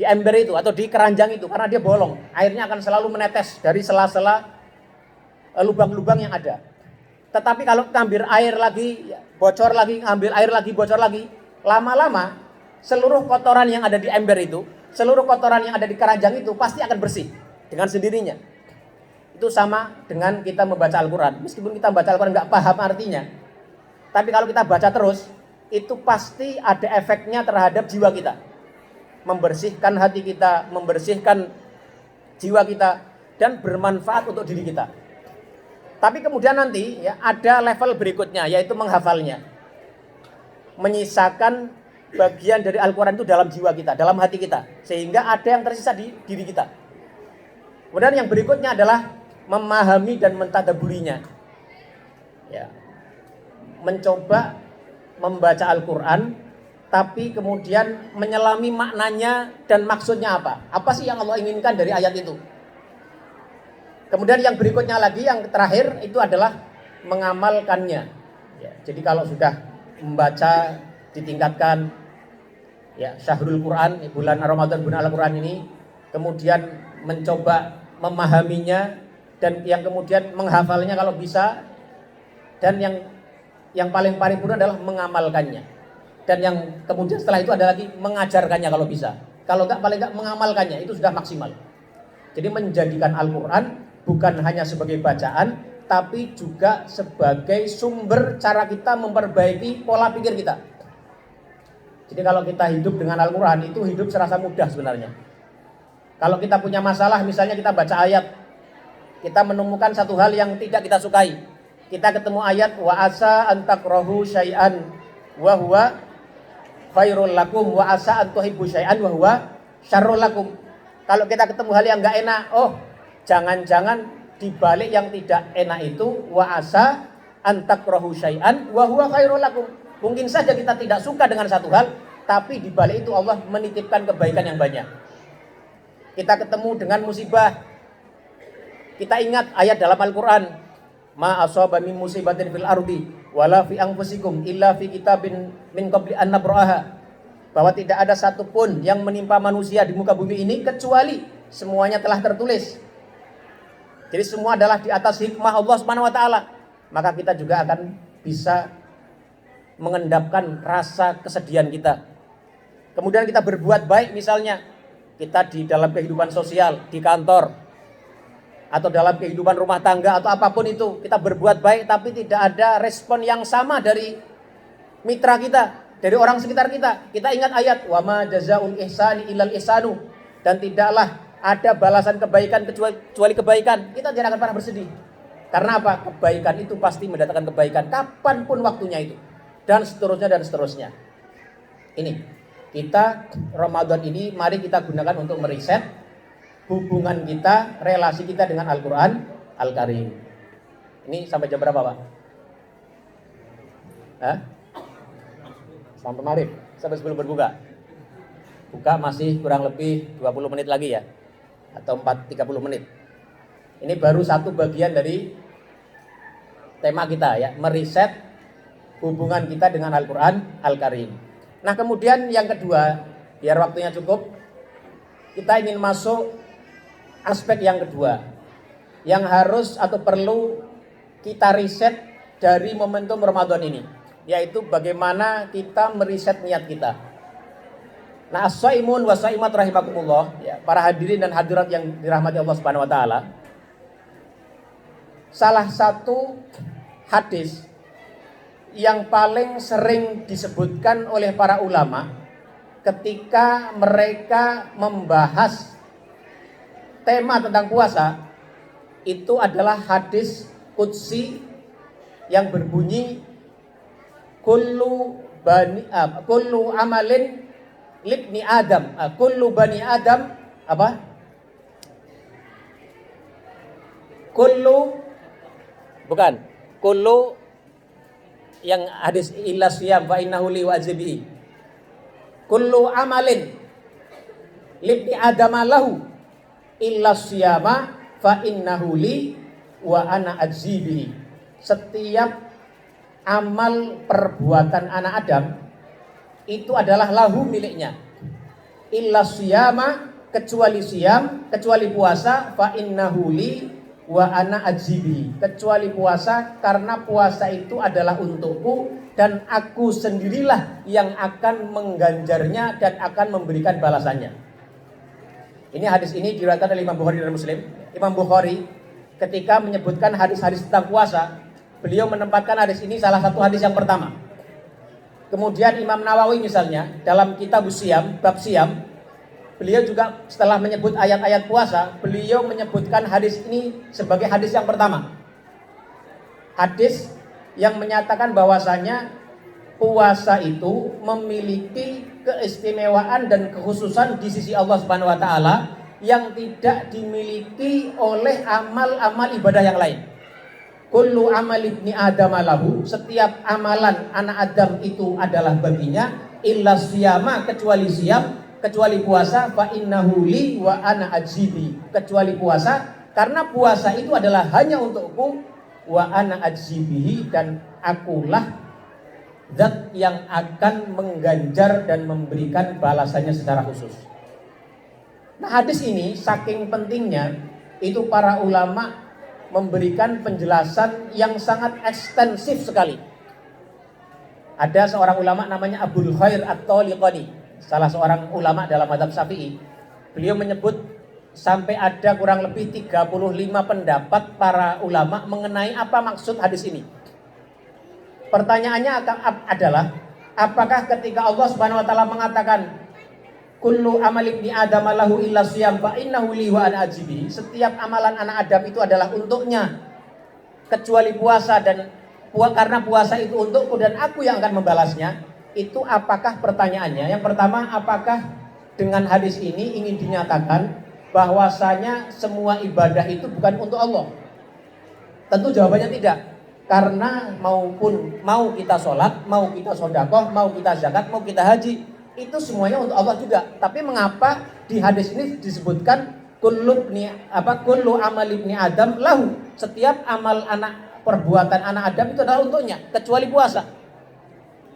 ember itu atau di keranjang itu karena dia bolong. Airnya akan selalu menetes dari sela-sela lubang-lubang yang ada. Tetapi kalau ambil air lagi, bocor lagi, ambil air lagi, bocor lagi, lama-lama seluruh kotoran yang ada di ember itu, seluruh kotoran yang ada di keranjang itu pasti akan bersih dengan sendirinya. Itu sama dengan kita membaca Al-Qur'an. Meskipun kita membaca Al-Qur'an nggak paham artinya, tapi kalau kita baca terus, itu pasti ada efeknya terhadap jiwa kita. Membersihkan hati kita, membersihkan jiwa kita, dan bermanfaat untuk diri kita. Tapi kemudian nanti ya ada level berikutnya, yaitu menghafalnya. Menyisakan bagian dari Al-Qur'an itu dalam jiwa kita, dalam hati kita, sehingga ada yang tersisa di diri kita. Kemudian yang berikutnya adalah memahami dan mentadaburinya. Ya. Mencoba membaca Al-Qur'an, tapi kemudian menyelami maknanya dan maksudnya apa. Apa sih yang Allah inginkan dari ayat itu? Kemudian yang berikutnya lagi, yang terakhir itu adalah mengamalkannya. Ya, jadi kalau sudah membaca, ditingkatkan ya syahrul Quran, bulan Ramadan, bulan Al-Quran ini, kemudian mencoba memahaminya, dan yang kemudian menghafalnya kalau bisa, dan yang paling paripurna adalah mengamalkannya. Dan yang kemudian setelah itu ada lagi mengajarkannya kalau bisa. Kalau enggak, paling enggak mengamalkannya, itu sudah maksimal. Jadi menjadikan Al-Quran bukan hanya sebagai bacaan, tapi juga sebagai sumber cara kita memperbaiki pola pikir kita. Jadi kalau kita hidup dengan Al-Quran, itu hidup serasa mudah sebenarnya. Kalau kita punya masalah, misalnya kita baca ayat, kita menemukan satu hal yang tidak kita sukai, kita ketemu ayat wa asa an takrahu syai'an wa huwa khairul lakum wa asa an tuhibbu syai'an wa huwa syarrul lakum. Kalau kita ketemu hal yang enggak enak, oh jangan-jangan dibalik yang tidak enak itu wa asa antakrahu syai'an wa huwa khairul lakum. Mungkin saja kita tidak suka dengan satu hal, tapi di balik itu Allah menitipkan kebaikan yang banyak. Kita ketemu dengan musibah, kita ingat ayat dalam Al-Quran, ma asaba min musibatin fil ardi wala fi anfusikum illa fi kitabin min qabli an nabraha, bahwa tidak ada satupun yang menimpa manusia di muka bumi ini kecuali semuanya telah tertulis. Jadi semua adalah di atas hikmah Allah Subhanahu wa taala. Maka kita juga akan bisa mengendapkan rasa kesedihan kita. Kemudian kita berbuat baik, misalnya kita di dalam kehidupan sosial, di kantor, atau dalam kehidupan rumah tangga, atau apapun itu, kita berbuat baik tapi tidak ada respon yang sama dari mitra kita, dari orang sekitar kita. Kita ingat ayat, wa ma jazaa'ul ihsani illal ihsanu, dan tidaklah ada balasan kebaikan kecuali kebaikan. Kita tidak akan pernah bersedih. Karena apa? Kebaikan itu pasti mendatangkan kebaikan kapanpun waktunya itu. Dan seterusnya dan seterusnya. Ini kita Ramadan ini mari kita gunakan untuk meriset hubungan kita, relasi kita dengan Al-Quran Al-Karim. Ini sampai jam berapa, Pak? Hah? Sampai maghrib, sampai sebelum berbuka. Buka masih kurang lebih 20 menit lagi ya, atau 30 menit. Ini baru satu bagian dari tema kita ya, meriset hubungan kita dengan Al-Quran Al-Karim. Nah kemudian yang kedua, biar waktunya cukup, kita ingin masuk aspek yang kedua yang harus atau perlu kita riset dari momentum Ramadan ini, yaitu bagaimana kita meriset niat kita. Nah as-shaimun wa shaimat rahimakumullah, ya, para hadirin dan hadirat yang dirahmati Allah Subhanahu wa taala. Salah satu hadis yang paling sering disebutkan oleh para ulama ketika mereka membahas tema tentang puasa itu adalah hadis qudsi yang berbunyi kullu amalin libni Adam, kullu bani Adam apa? Kullu yang hadis illa siyam fa innahu li wa azbi. Kullu amalin libni Adam lahu illa siyama fa innahu li wa ana ajzibi. Setiap amal perbuatan anak Adam itu adalah lahu miliknya. Illa siyama, kecuali siyam, kecuali puasa, fa innahu li wa ana ajzibi. Kecuali puasa, karena puasa itu adalah untukku dan aku sendirilah yang akan mengganjarnya dan akan memberikan balasannya. Ini hadis ini diriwayatkan oleh Imam Bukhari dan Muslim. Imam Bukhari ketika menyebutkan hadis-hadis tentang puasa, beliau menempatkan hadis ini salah satu hadis yang pertama. Kemudian Imam Nawawi misalnya dalam kitab Siyam, bab Siyam, beliau juga setelah menyebut ayat-ayat puasa, beliau menyebutkan hadis ini sebagai hadis yang pertama. Hadis yang menyatakan bahwasanya puasa itu memiliki keistimewaan dan kekhususan di sisi Allah Subhanahu wa taala yang tidak dimiliki oleh amal-amal ibadah yang lain. Kullu amal ibni Adam lahu, setiap amalan anak Adam itu adalah baginya, illa siyama, kecuali siyam, kecuali puasa, fa innahu li wa ana ajzibi, kecuali puasa, karena puasa itu adalah hanya untukku, wa ana ajzibihi, dan akulah zat yang akan mengganjar dan memberikan balasannya secara khusus. Nah hadis ini saking pentingnya itu para ulama memberikan penjelasan yang sangat ekstensif sekali. Ada seorang ulama namanya Abul Khair At-Taliqani, salah seorang ulama dalam mazhab Syafi'i. Beliau menyebut sampai ada kurang lebih 35 pendapat para ulama mengenai apa maksud hadis ini. Pertanyaannya adalah, apakah ketika Allah Subhanahu wa taala mengatakan kullu amal ibni Adam lahu illa siyam fa innahu li wa ana ajzibi, setiap amalan anak Adam itu adalah untuknya kecuali puasa, dan karena puasa itu untukku dan aku yang akan membalasnya, itu apakah pertanyaannya? Yang pertama, apakah dengan hadis ini ingin dinyatakan bahwasanya semua ibadah itu bukan untuk Allah? Tentu jawabannya tidak. Karena mau kita sholat, mau kita sedekah, mau kita zakat, mau kita haji, itu semuanya untuk Allah juga. Tapi mengapa di hadis ini disebutkan kullu amal ibni Adam lahu, setiap amal perbuatan anak Adam itu adalah untuknya kecuali puasa.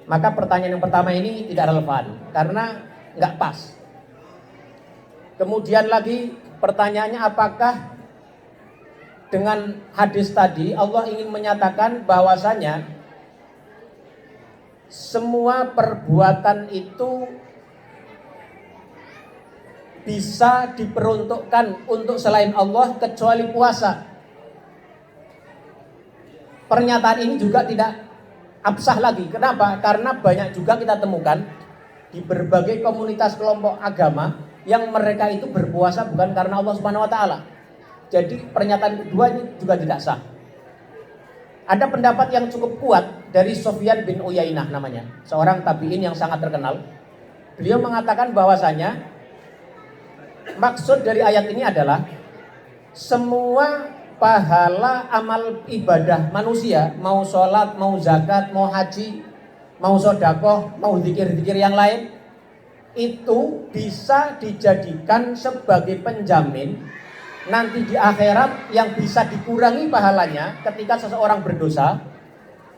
Maka pertanyaan yang pertama ini tidak relevan karena nggak pas. Kemudian lagi pertanyaannya, apakah dengan hadis tadi Allah ingin menyatakan bahwasanya semua perbuatan itu bisa diperuntukkan untuk selain Allah kecuali puasa? Pernyataan ini juga tidak absah lagi. Kenapa? Karena banyak juga kita temukan di berbagai komunitas kelompok agama yang mereka itu berpuasa bukan karena Allah Subhanahu wa taala. Jadi pernyataan kedua ini juga tidak sah. Ada pendapat yang cukup kuat dari Sufyan bin Uyainah namanya, seorang tabi'in yang sangat terkenal. Beliau mengatakan bahwasanya maksud dari ayat ini adalah semua pahala amal ibadah manusia, mau sholat, mau zakat, mau haji, mau sedekah, mau zikir-zikir yang lain, itu bisa dijadikan sebagai penjamin nanti di akhirat yang bisa dikurangi pahalanya ketika seseorang berdosa,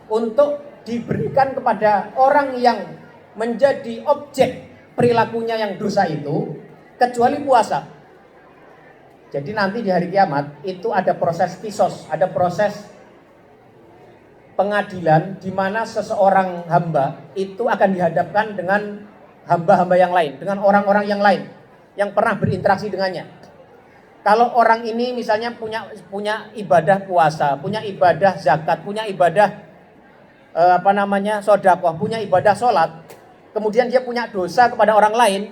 untuk diberikan kepada orang yang menjadi objek perilakunya yang dosa itu, kecuali puasa. Jadi nanti di hari kiamat itu ada proses kisos, ada proses pengadilan di mana seseorang hamba itu akan dihadapkan dengan hamba-hamba yang lain, dengan orang-orang yang lain yang pernah berinteraksi dengannya. Kalau orang ini misalnya punya ibadah puasa, punya ibadah zakat, punya ibadah sedekah, punya ibadah sholat, kemudian dia punya dosa kepada orang lain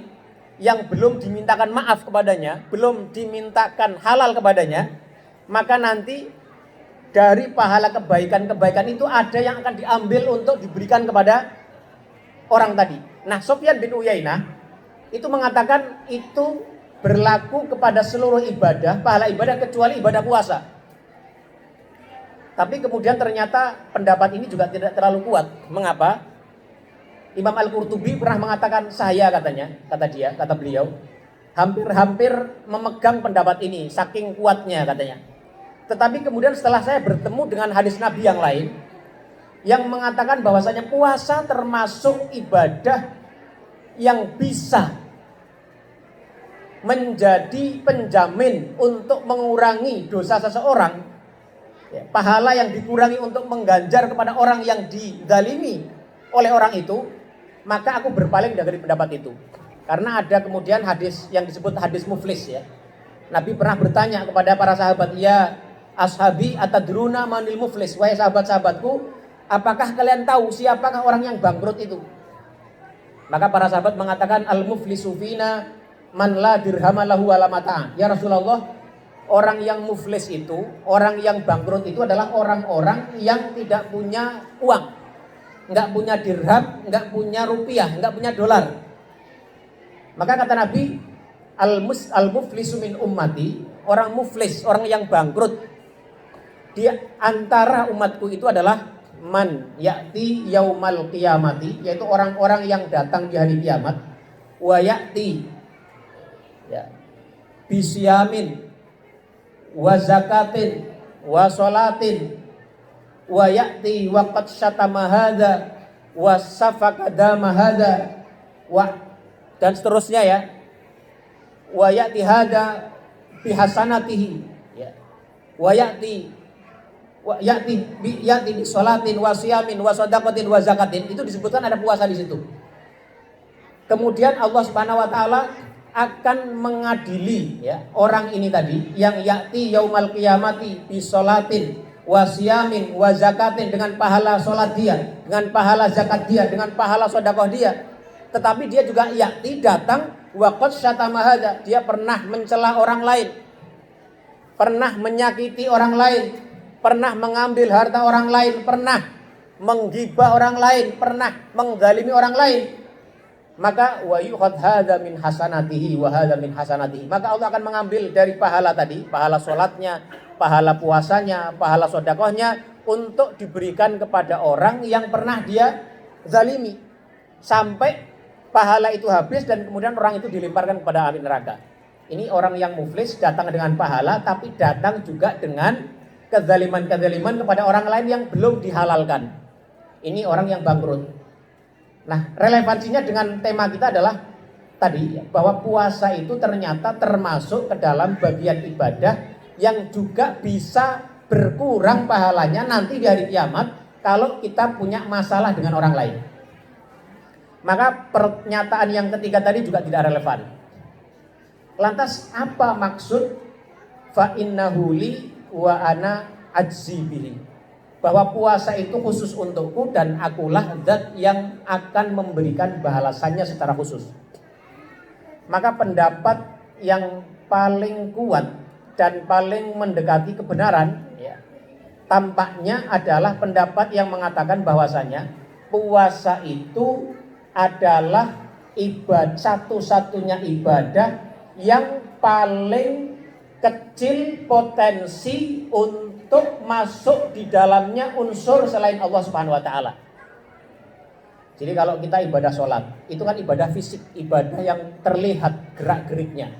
yang belum dimintakan maaf kepadanya, belum dimintakan halal kepadanya, maka nanti dari pahala kebaikan-kebaikan itu ada yang akan diambil untuk diberikan kepada orang tadi. Nah, Sufyan bin Uyainah itu mengatakan itu berlaku kepada seluruh ibadah, pahala ibadah kecuali ibadah puasa. Tapi kemudian ternyata pendapat ini juga tidak terlalu kuat. Mengapa? Imam Al-Qurtubi pernah mengatakan, kata beliau, hampir-hampir memegang pendapat ini, saking kuatnya katanya. Tetapi kemudian setelah saya bertemu dengan hadis Nabi yang lain, yang mengatakan bahwasanya puasa termasuk ibadah yang bisa menjadi penjamin untuk mengurangi dosa seseorang, pahala yang dikurangi untuk mengganjar kepada orang yang dizalimi oleh orang itu, maka aku berpaling dari pendapat itu. Karena ada kemudian hadis yang disebut hadis muflis ya. Nabi pernah bertanya kepada para sahabat, ya ashabi atadruna manil muflis, wahai sahabat-sahabatku, apakah kalian tahu siapakah orang yang bangkrut itu? Maka para sahabat mengatakan, al muflisu fina man la dirhama lahu wala mata'. Ya Rasulullah, orang yang muflis itu, orang yang bangkrut itu adalah orang-orang yang tidak punya uang, enggak punya dirham, enggak punya rupiah, enggak punya dolar. Maka kata Nabi, al-muflisu min ummati, orang muflis, orang yang bangkrut di antara umatku itu adalah man ya'ti yaumal qiyamati, yaitu orang-orang yang datang di hari kiamat, wa ya'ti bisyamin wa zakatin wa sholatin wa ya'ti wa qad syatama hadza wa safaka dama hadza wa, dan seterusnya ya, wa ya'ti hadza bihasanatihi ya, wa ya'ti bi sholatin wa siyamin wa shadaqatin wa zakatin. Itu disebutkan ada puasa di situ. Kemudian Allah Subhanahu wa taala akan mengadili ya orang ini tadi yang yakti yaumal qiyamati bi sholatin wa siyamin wa zakatin, dengan pahala sholat dia, dengan pahala zakat dia, dengan pahala sedekah dia. Tetapi dia juga yakti datang wa qad syatama hadza, dia pernah mencela orang lain, pernah menyakiti orang lain, pernah mengambil harta orang lain, pernah menggibah orang lain, pernah menzalimi orang lain. Maka wa yukhad hadza min hasanatihi wa hadza min hasanatihi, maka Allah akan mengambil dari pahala tadi, pahala sholatnya, pahala puasanya, pahala sedekahnya, untuk diberikan kepada orang yang pernah dia zalimi, sampai pahala itu habis dan kemudian orang itu dilemparkan kepada api neraka. Ini orang yang muflis datang dengan pahala, tapi datang juga dengan kezaliman-kezaliman kepada orang lain yang belum dihalalkan. Ini orang yang bangkrut. Nah, relevansinya dengan tema kita adalah tadi bahwa puasa itu ternyata termasuk ke dalam bagian ibadah yang juga bisa berkurang pahalanya nanti di hari kiamat kalau kita punya masalah dengan orang lain. Maka pernyataan yang ketiga tadi juga tidak relevan. Lantas apa maksud fa innahu li wa ana ajzi bihi? Bahwa puasa itu khusus untukku dan akulah zat yang akan memberikan balasannya secara khusus. Maka pendapat yang paling kuat dan paling mendekati kebenaran tampaknya adalah pendapat yang mengatakan bahwasanya puasa itu adalah satu-satunya ibadah yang paling kecil potensi untuk masuk di dalamnya unsur selain Allah Subhanahu wa taala. Jadi kalau kita ibadah sholat, itu kan ibadah fisik, ibadah yang terlihat gerak-geriknya.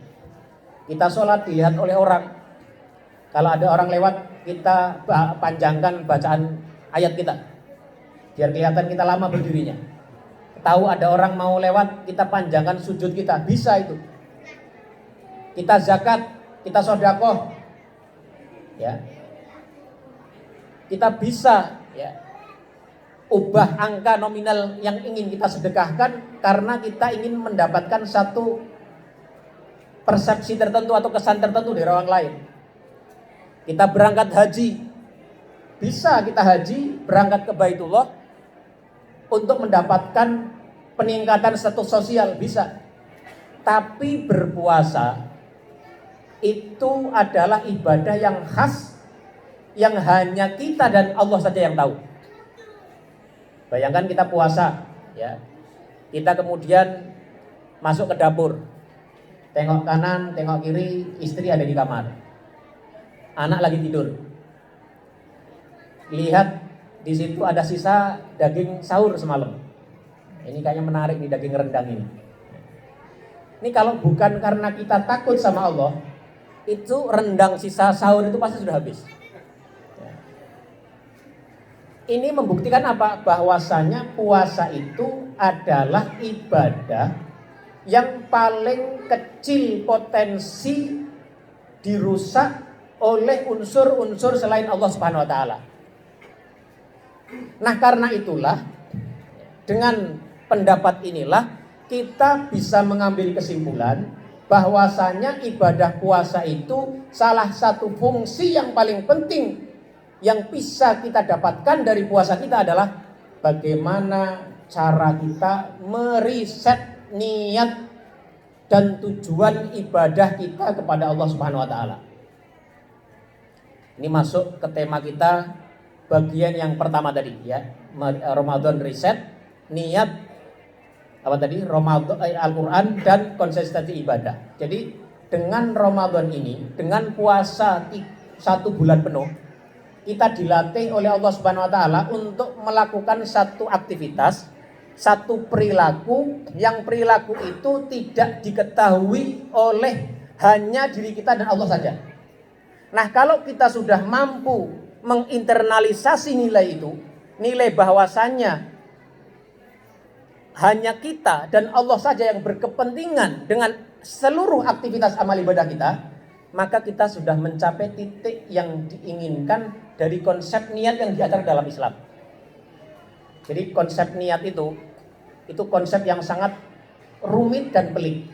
Kita sholat dilihat oleh orang. Kalau ada orang lewat, kita panjangkan bacaan ayat kita, biar kelihatan kita lama berdirinya. Tahu ada orang mau lewat, kita panjangkan sujud kita, bisa itu. Kita zakat, kita sedekah, ya. Kita bisa, ya, ubah angka nominal yang ingin kita sedekahkan karena kita ingin mendapatkan satu persepsi tertentu atau kesan tertentu dari orang lain. Kita berangkat haji, bisa kita haji, berangkat ke Baitullah untuk mendapatkan peningkatan status sosial, bisa. Tapi berpuasa itu adalah ibadah yang khas, yang hanya kita dan Allah saja yang tahu. Bayangkan kita puasa, ya, kita kemudian masuk ke dapur, tengok kanan, tengok kiri, istri ada di kamar, anak lagi tidur. Lihat di situ ada sisa daging sahur semalam. Ini kayaknya menarik nih daging rendang ini. Ini kalau bukan karena kita takut sama Allah, itu rendang sisa sahur itu pasti sudah habis. Ini membuktikan apa? Bahwasanya puasa itu adalah ibadah yang paling kecil potensi dirusak oleh unsur-unsur selain Allah Subhanahu wa taala. Nah, karena itulah dengan pendapat inilah kita bisa mengambil kesimpulan bahwasanya ibadah puasa itu salah satu fungsi yang paling penting yang bisa kita dapatkan dari puasa kita adalah bagaimana cara kita meriset niat dan tujuan ibadah kita kepada Allah Subhanahu wa taala. Ini masuk ke tema kita bagian yang pertama tadi, ya. Ramadan riset, niat apa tadi? Ramadan, Al-Qur'an dan konsistensi ibadah. Jadi dengan Ramadan ini, dengan puasa 1 bulan penuh, kita dilatih oleh Allah Subhanahu wa taala untuk melakukan satu aktivitas, satu perilaku yang perilaku itu tidak diketahui oleh hanya diri kita dan Allah saja. Nah, kalau kita sudah mampu menginternalisasi nilai itu, nilai bahwasannya hanya kita dan Allah saja yang berkepentingan dengan seluruh aktivitas amal ibadah kita, maka kita sudah mencapai titik yang diinginkan dari konsep niat yang diajarkan dalam Islam. Jadi konsep niat itu konsep yang sangat rumit dan pelik.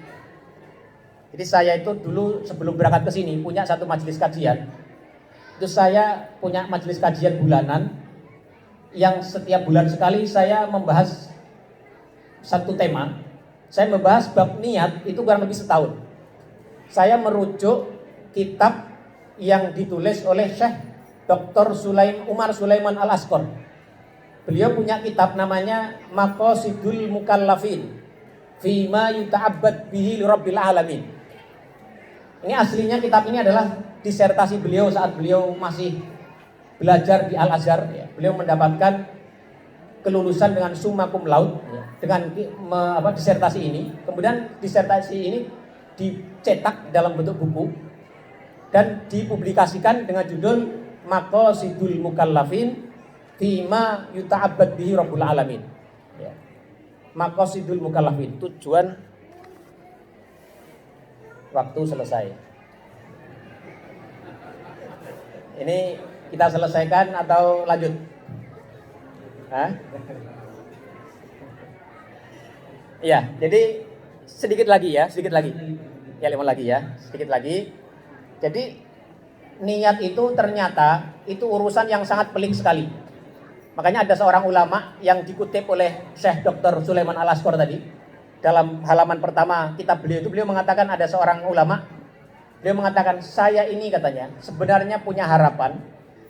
Jadi saya itu dulu sebelum berangkat ke sini punya satu majelis kajian. Itu saya punya majelis kajian bulanan yang setiap bulan sekali saya membahas satu tema. Saya membahas bab niat itu kurang lebih setahun. Saya merujuk kitab yang ditulis oleh Syekh Dr. Umar Sulaiman Al-Asqor. Beliau punya kitab namanya Maqasidul Mukallafin Fima Yuta'abbad Bihi Lirabbil Alamin. Ini aslinya kitab ini adalah disertasi beliau saat beliau masih belajar di Al-Azhar, ya. Beliau mendapatkan kelulusan dengan summa cum laude, ya, dengan disertasi ini. Kemudian disertasi ini dicetak dalam bentuk buku dan dipublikasikan dengan judul Maqasidul Mukallafin Fima Yuta'abbad bihi Rabbul Alamin, ya. Maqasidul Mukallafin, tujuan. Waktu selesai. Ini kita selesaikan atau lanjut? Hah? Iya, jadi sedikit lagi. Ya, 5 lagi ya, sedikit lagi. Jadi niat itu ternyata itu urusan yang sangat pelik sekali. Makanya ada seorang ulama yang dikutip oleh Syekh Dr. Sulaiman Al-Asqar tadi. Dalam halaman pertama kitab beliau itu, beliau mengatakan, ada seorang ulama, beliau mengatakan, saya ini katanya sebenarnya punya harapan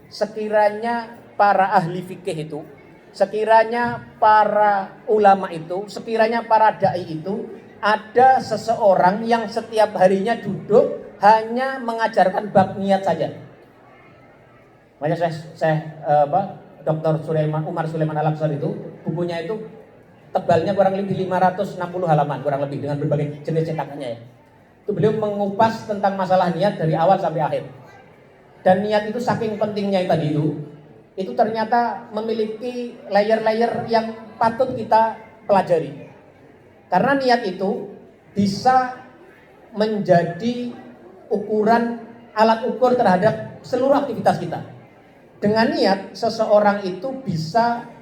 sekiranya para ahli fikih itu, sekiranya para ulama itu, sekiranya para dai itu, ada seseorang yang setiap harinya duduk hanya mengajarkan bab niat saja. Makanya Dr. Umar Sulaiman Al-Aqsar itu, bukunya itu tebalnya kurang lebih 560 halaman, kurang lebih, dengan berbagai jenis cetakannya, ya. Itu beliau mengupas tentang masalah niat dari awal sampai akhir. Dan niat itu saking pentingnya tadi itu ternyata memiliki layer-layer yang patut kita pelajari. Karena niat itu bisa menjadi ukuran, alat ukur terhadap seluruh aktivitas kita. Dengan niat, seseorang itu bisa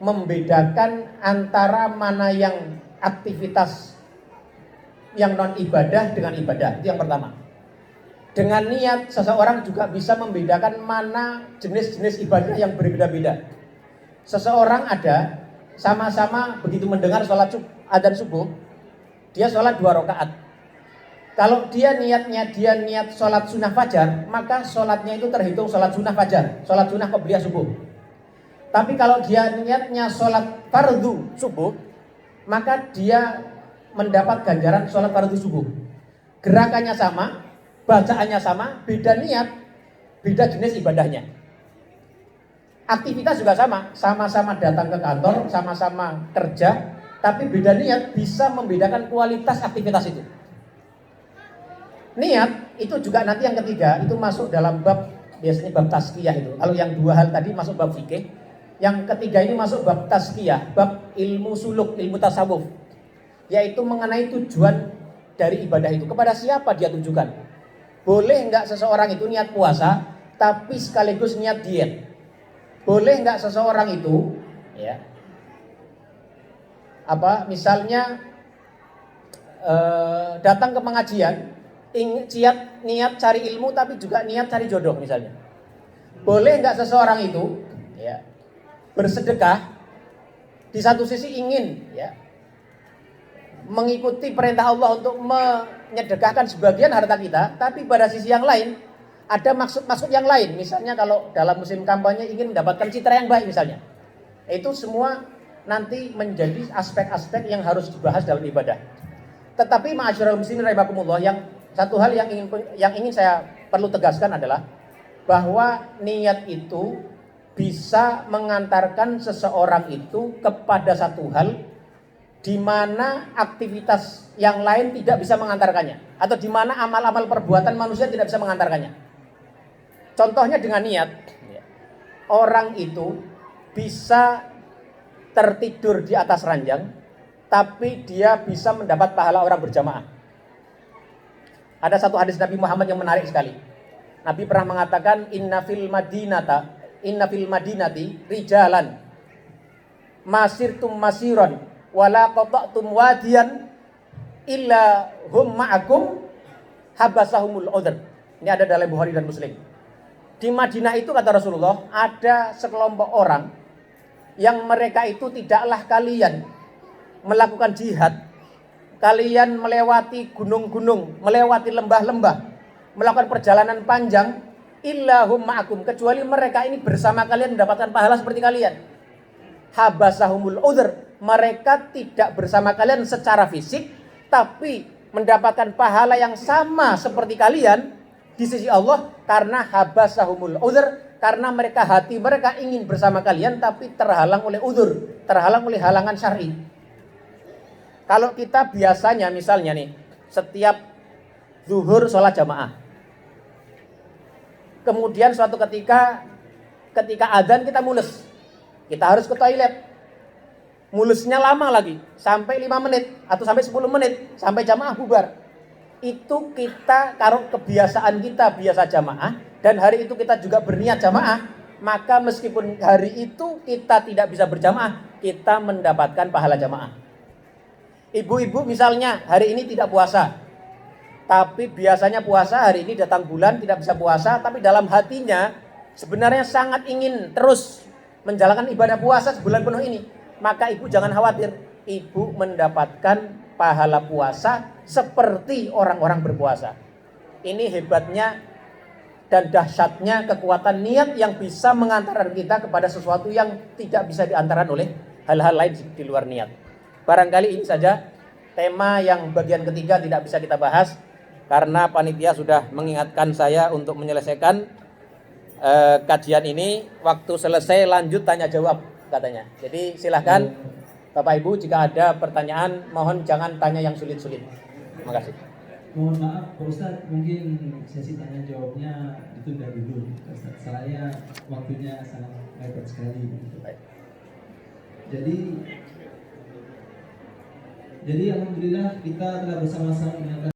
membedakan antara mana yang aktivitas yang non ibadah dengan ibadah. Itu yang pertama. Dengan niat, seseorang juga bisa membedakan mana jenis-jenis ibadah yang berbeda-beda. Seseorang ada sama-sama begitu mendengar sholat adzan subuh, dia sholat 2 rakaat. Kalau dia niat sholat sunnah fajar, maka sholatnya itu terhitung sholat sunnah fajar, sholat sunnah qobliyah subuh. Tapi kalau dia niatnya sholat fardu subuh, maka dia mendapat ganjaran sholat fardu subuh. Gerakannya sama, bacaannya sama, beda niat, beda jenis ibadahnya. Aktivitas juga sama, sama-sama datang ke kantor, sama-sama kerja, tapi beda niat bisa membedakan kualitas aktivitas itu. Niat itu juga nanti yang ketiga, itu masuk dalam bab, biasanya bab tazkiyah itu. Kalau yang 2 hal tadi masuk bab fikih, yang ketiga ini masuk bab tazkiyah, bab ilmu suluk, ilmu tasawuf, yaitu mengenai tujuan dari ibadah itu, kepada siapa dia tujukan. Boleh enggak seseorang itu niat puasa tapi sekaligus niat diet? Boleh enggak seseorang itu, ya, misalnya datang ke pengajian, niat cari ilmu tapi juga niat cari jodoh misalnya. Boleh enggak seseorang itu, ya, bersedekah, di satu sisi ingin, ya, mengikuti perintah Allah untuk menyedekahkan sebagian harta kita, tapi pada sisi yang lain ada maksud yang lain. Misalnya kalau dalam musim kampanye ingin mendapatkan citra yang baik misalnya. Itu semua nanti menjadi aspek-aspek yang harus dibahas dalam ibadah. Tetapi ma'asyiral muslimin rahimakumullah, yang satu hal yang ingin saya perlu tegaskan adalah bahwa niat itu bisa mengantarkan seseorang itu kepada satu hal di mana aktivitas yang lain tidak bisa mengantarkannya, atau di mana amal-amal perbuatan manusia tidak bisa mengantarkannya. Contohnya dengan niat, orang itu bisa tertidur di atas ranjang, tapi dia bisa mendapat pahala orang berjamaah. Ada satu hadis Nabi Muhammad yang menarik sekali. Nabi pernah mengatakan, Inna fil madinati rijalan masirtum masiron wala qata'tum wadiyan illa hum ma'akum habasahumul udhr. Ini ada dalam Bukhari dan Muslim. Di Madinah itu, kata Rasulullah, ada sekelompok orang yang mereka itu tidaklah kalian melakukan jihad, kalian melewati gunung-gunung, melewati lembah-lembah, melakukan perjalanan panjang, illa hum ma'akum, kecuali mereka ini bersama kalian mendapatkan pahala seperti kalian. Habasahumul udhr, mereka tidak bersama kalian secara fisik, tapi mendapatkan pahala yang sama seperti kalian di sisi Allah, karena habasahumul udhr, karena hati mereka ingin bersama kalian tapi terhalang oleh udzur, terhalang oleh halangan syar'i. Kalau kita biasanya misalnya nih, setiap zuhur sholat jamaah, kemudian suatu ketika adzan kita mules, kita harus ke toilet, mulesnya lama lagi, sampai 5 menit atau sampai 10 menit, sampai jamaah bubar. Itu kita, kalau kebiasaan kita biasa jamaah, dan hari itu kita juga berniat jamaah, maka meskipun hari itu kita tidak bisa berjamaah, kita mendapatkan pahala jamaah. Ibu-ibu misalnya hari ini tidak puasa, tapi biasanya puasa, hari ini datang bulan tidak bisa puasa, tapi dalam hatinya sebenarnya sangat ingin terus menjalankan ibadah puasa sebulan penuh ini, maka ibu jangan khawatir, ibu mendapatkan pahala puasa seperti orang-orang berpuasa. Ini hebatnya dan dahsyatnya kekuatan niat yang bisa mengantarkan kita kepada sesuatu yang tidak bisa diantarkan oleh hal-hal lain di luar niat. Barangkali ini saja tema yang bagian ketiga tidak bisa kita bahas karena panitia sudah mengingatkan saya untuk menyelesaikan kajian ini. Waktu selesai lanjut tanya jawab katanya. Jadi silahkan Bapak Ibu jika ada pertanyaan mohon jangan tanya yang sulit-sulit. Terima kasih. Mohon maaf Pak Ustadz, mungkin sesi tanya jawabnya ditunda dulu. Saya waktunya sangat mepet sekali. Baik. Jadi alhamdulillah kita telah bersama-sama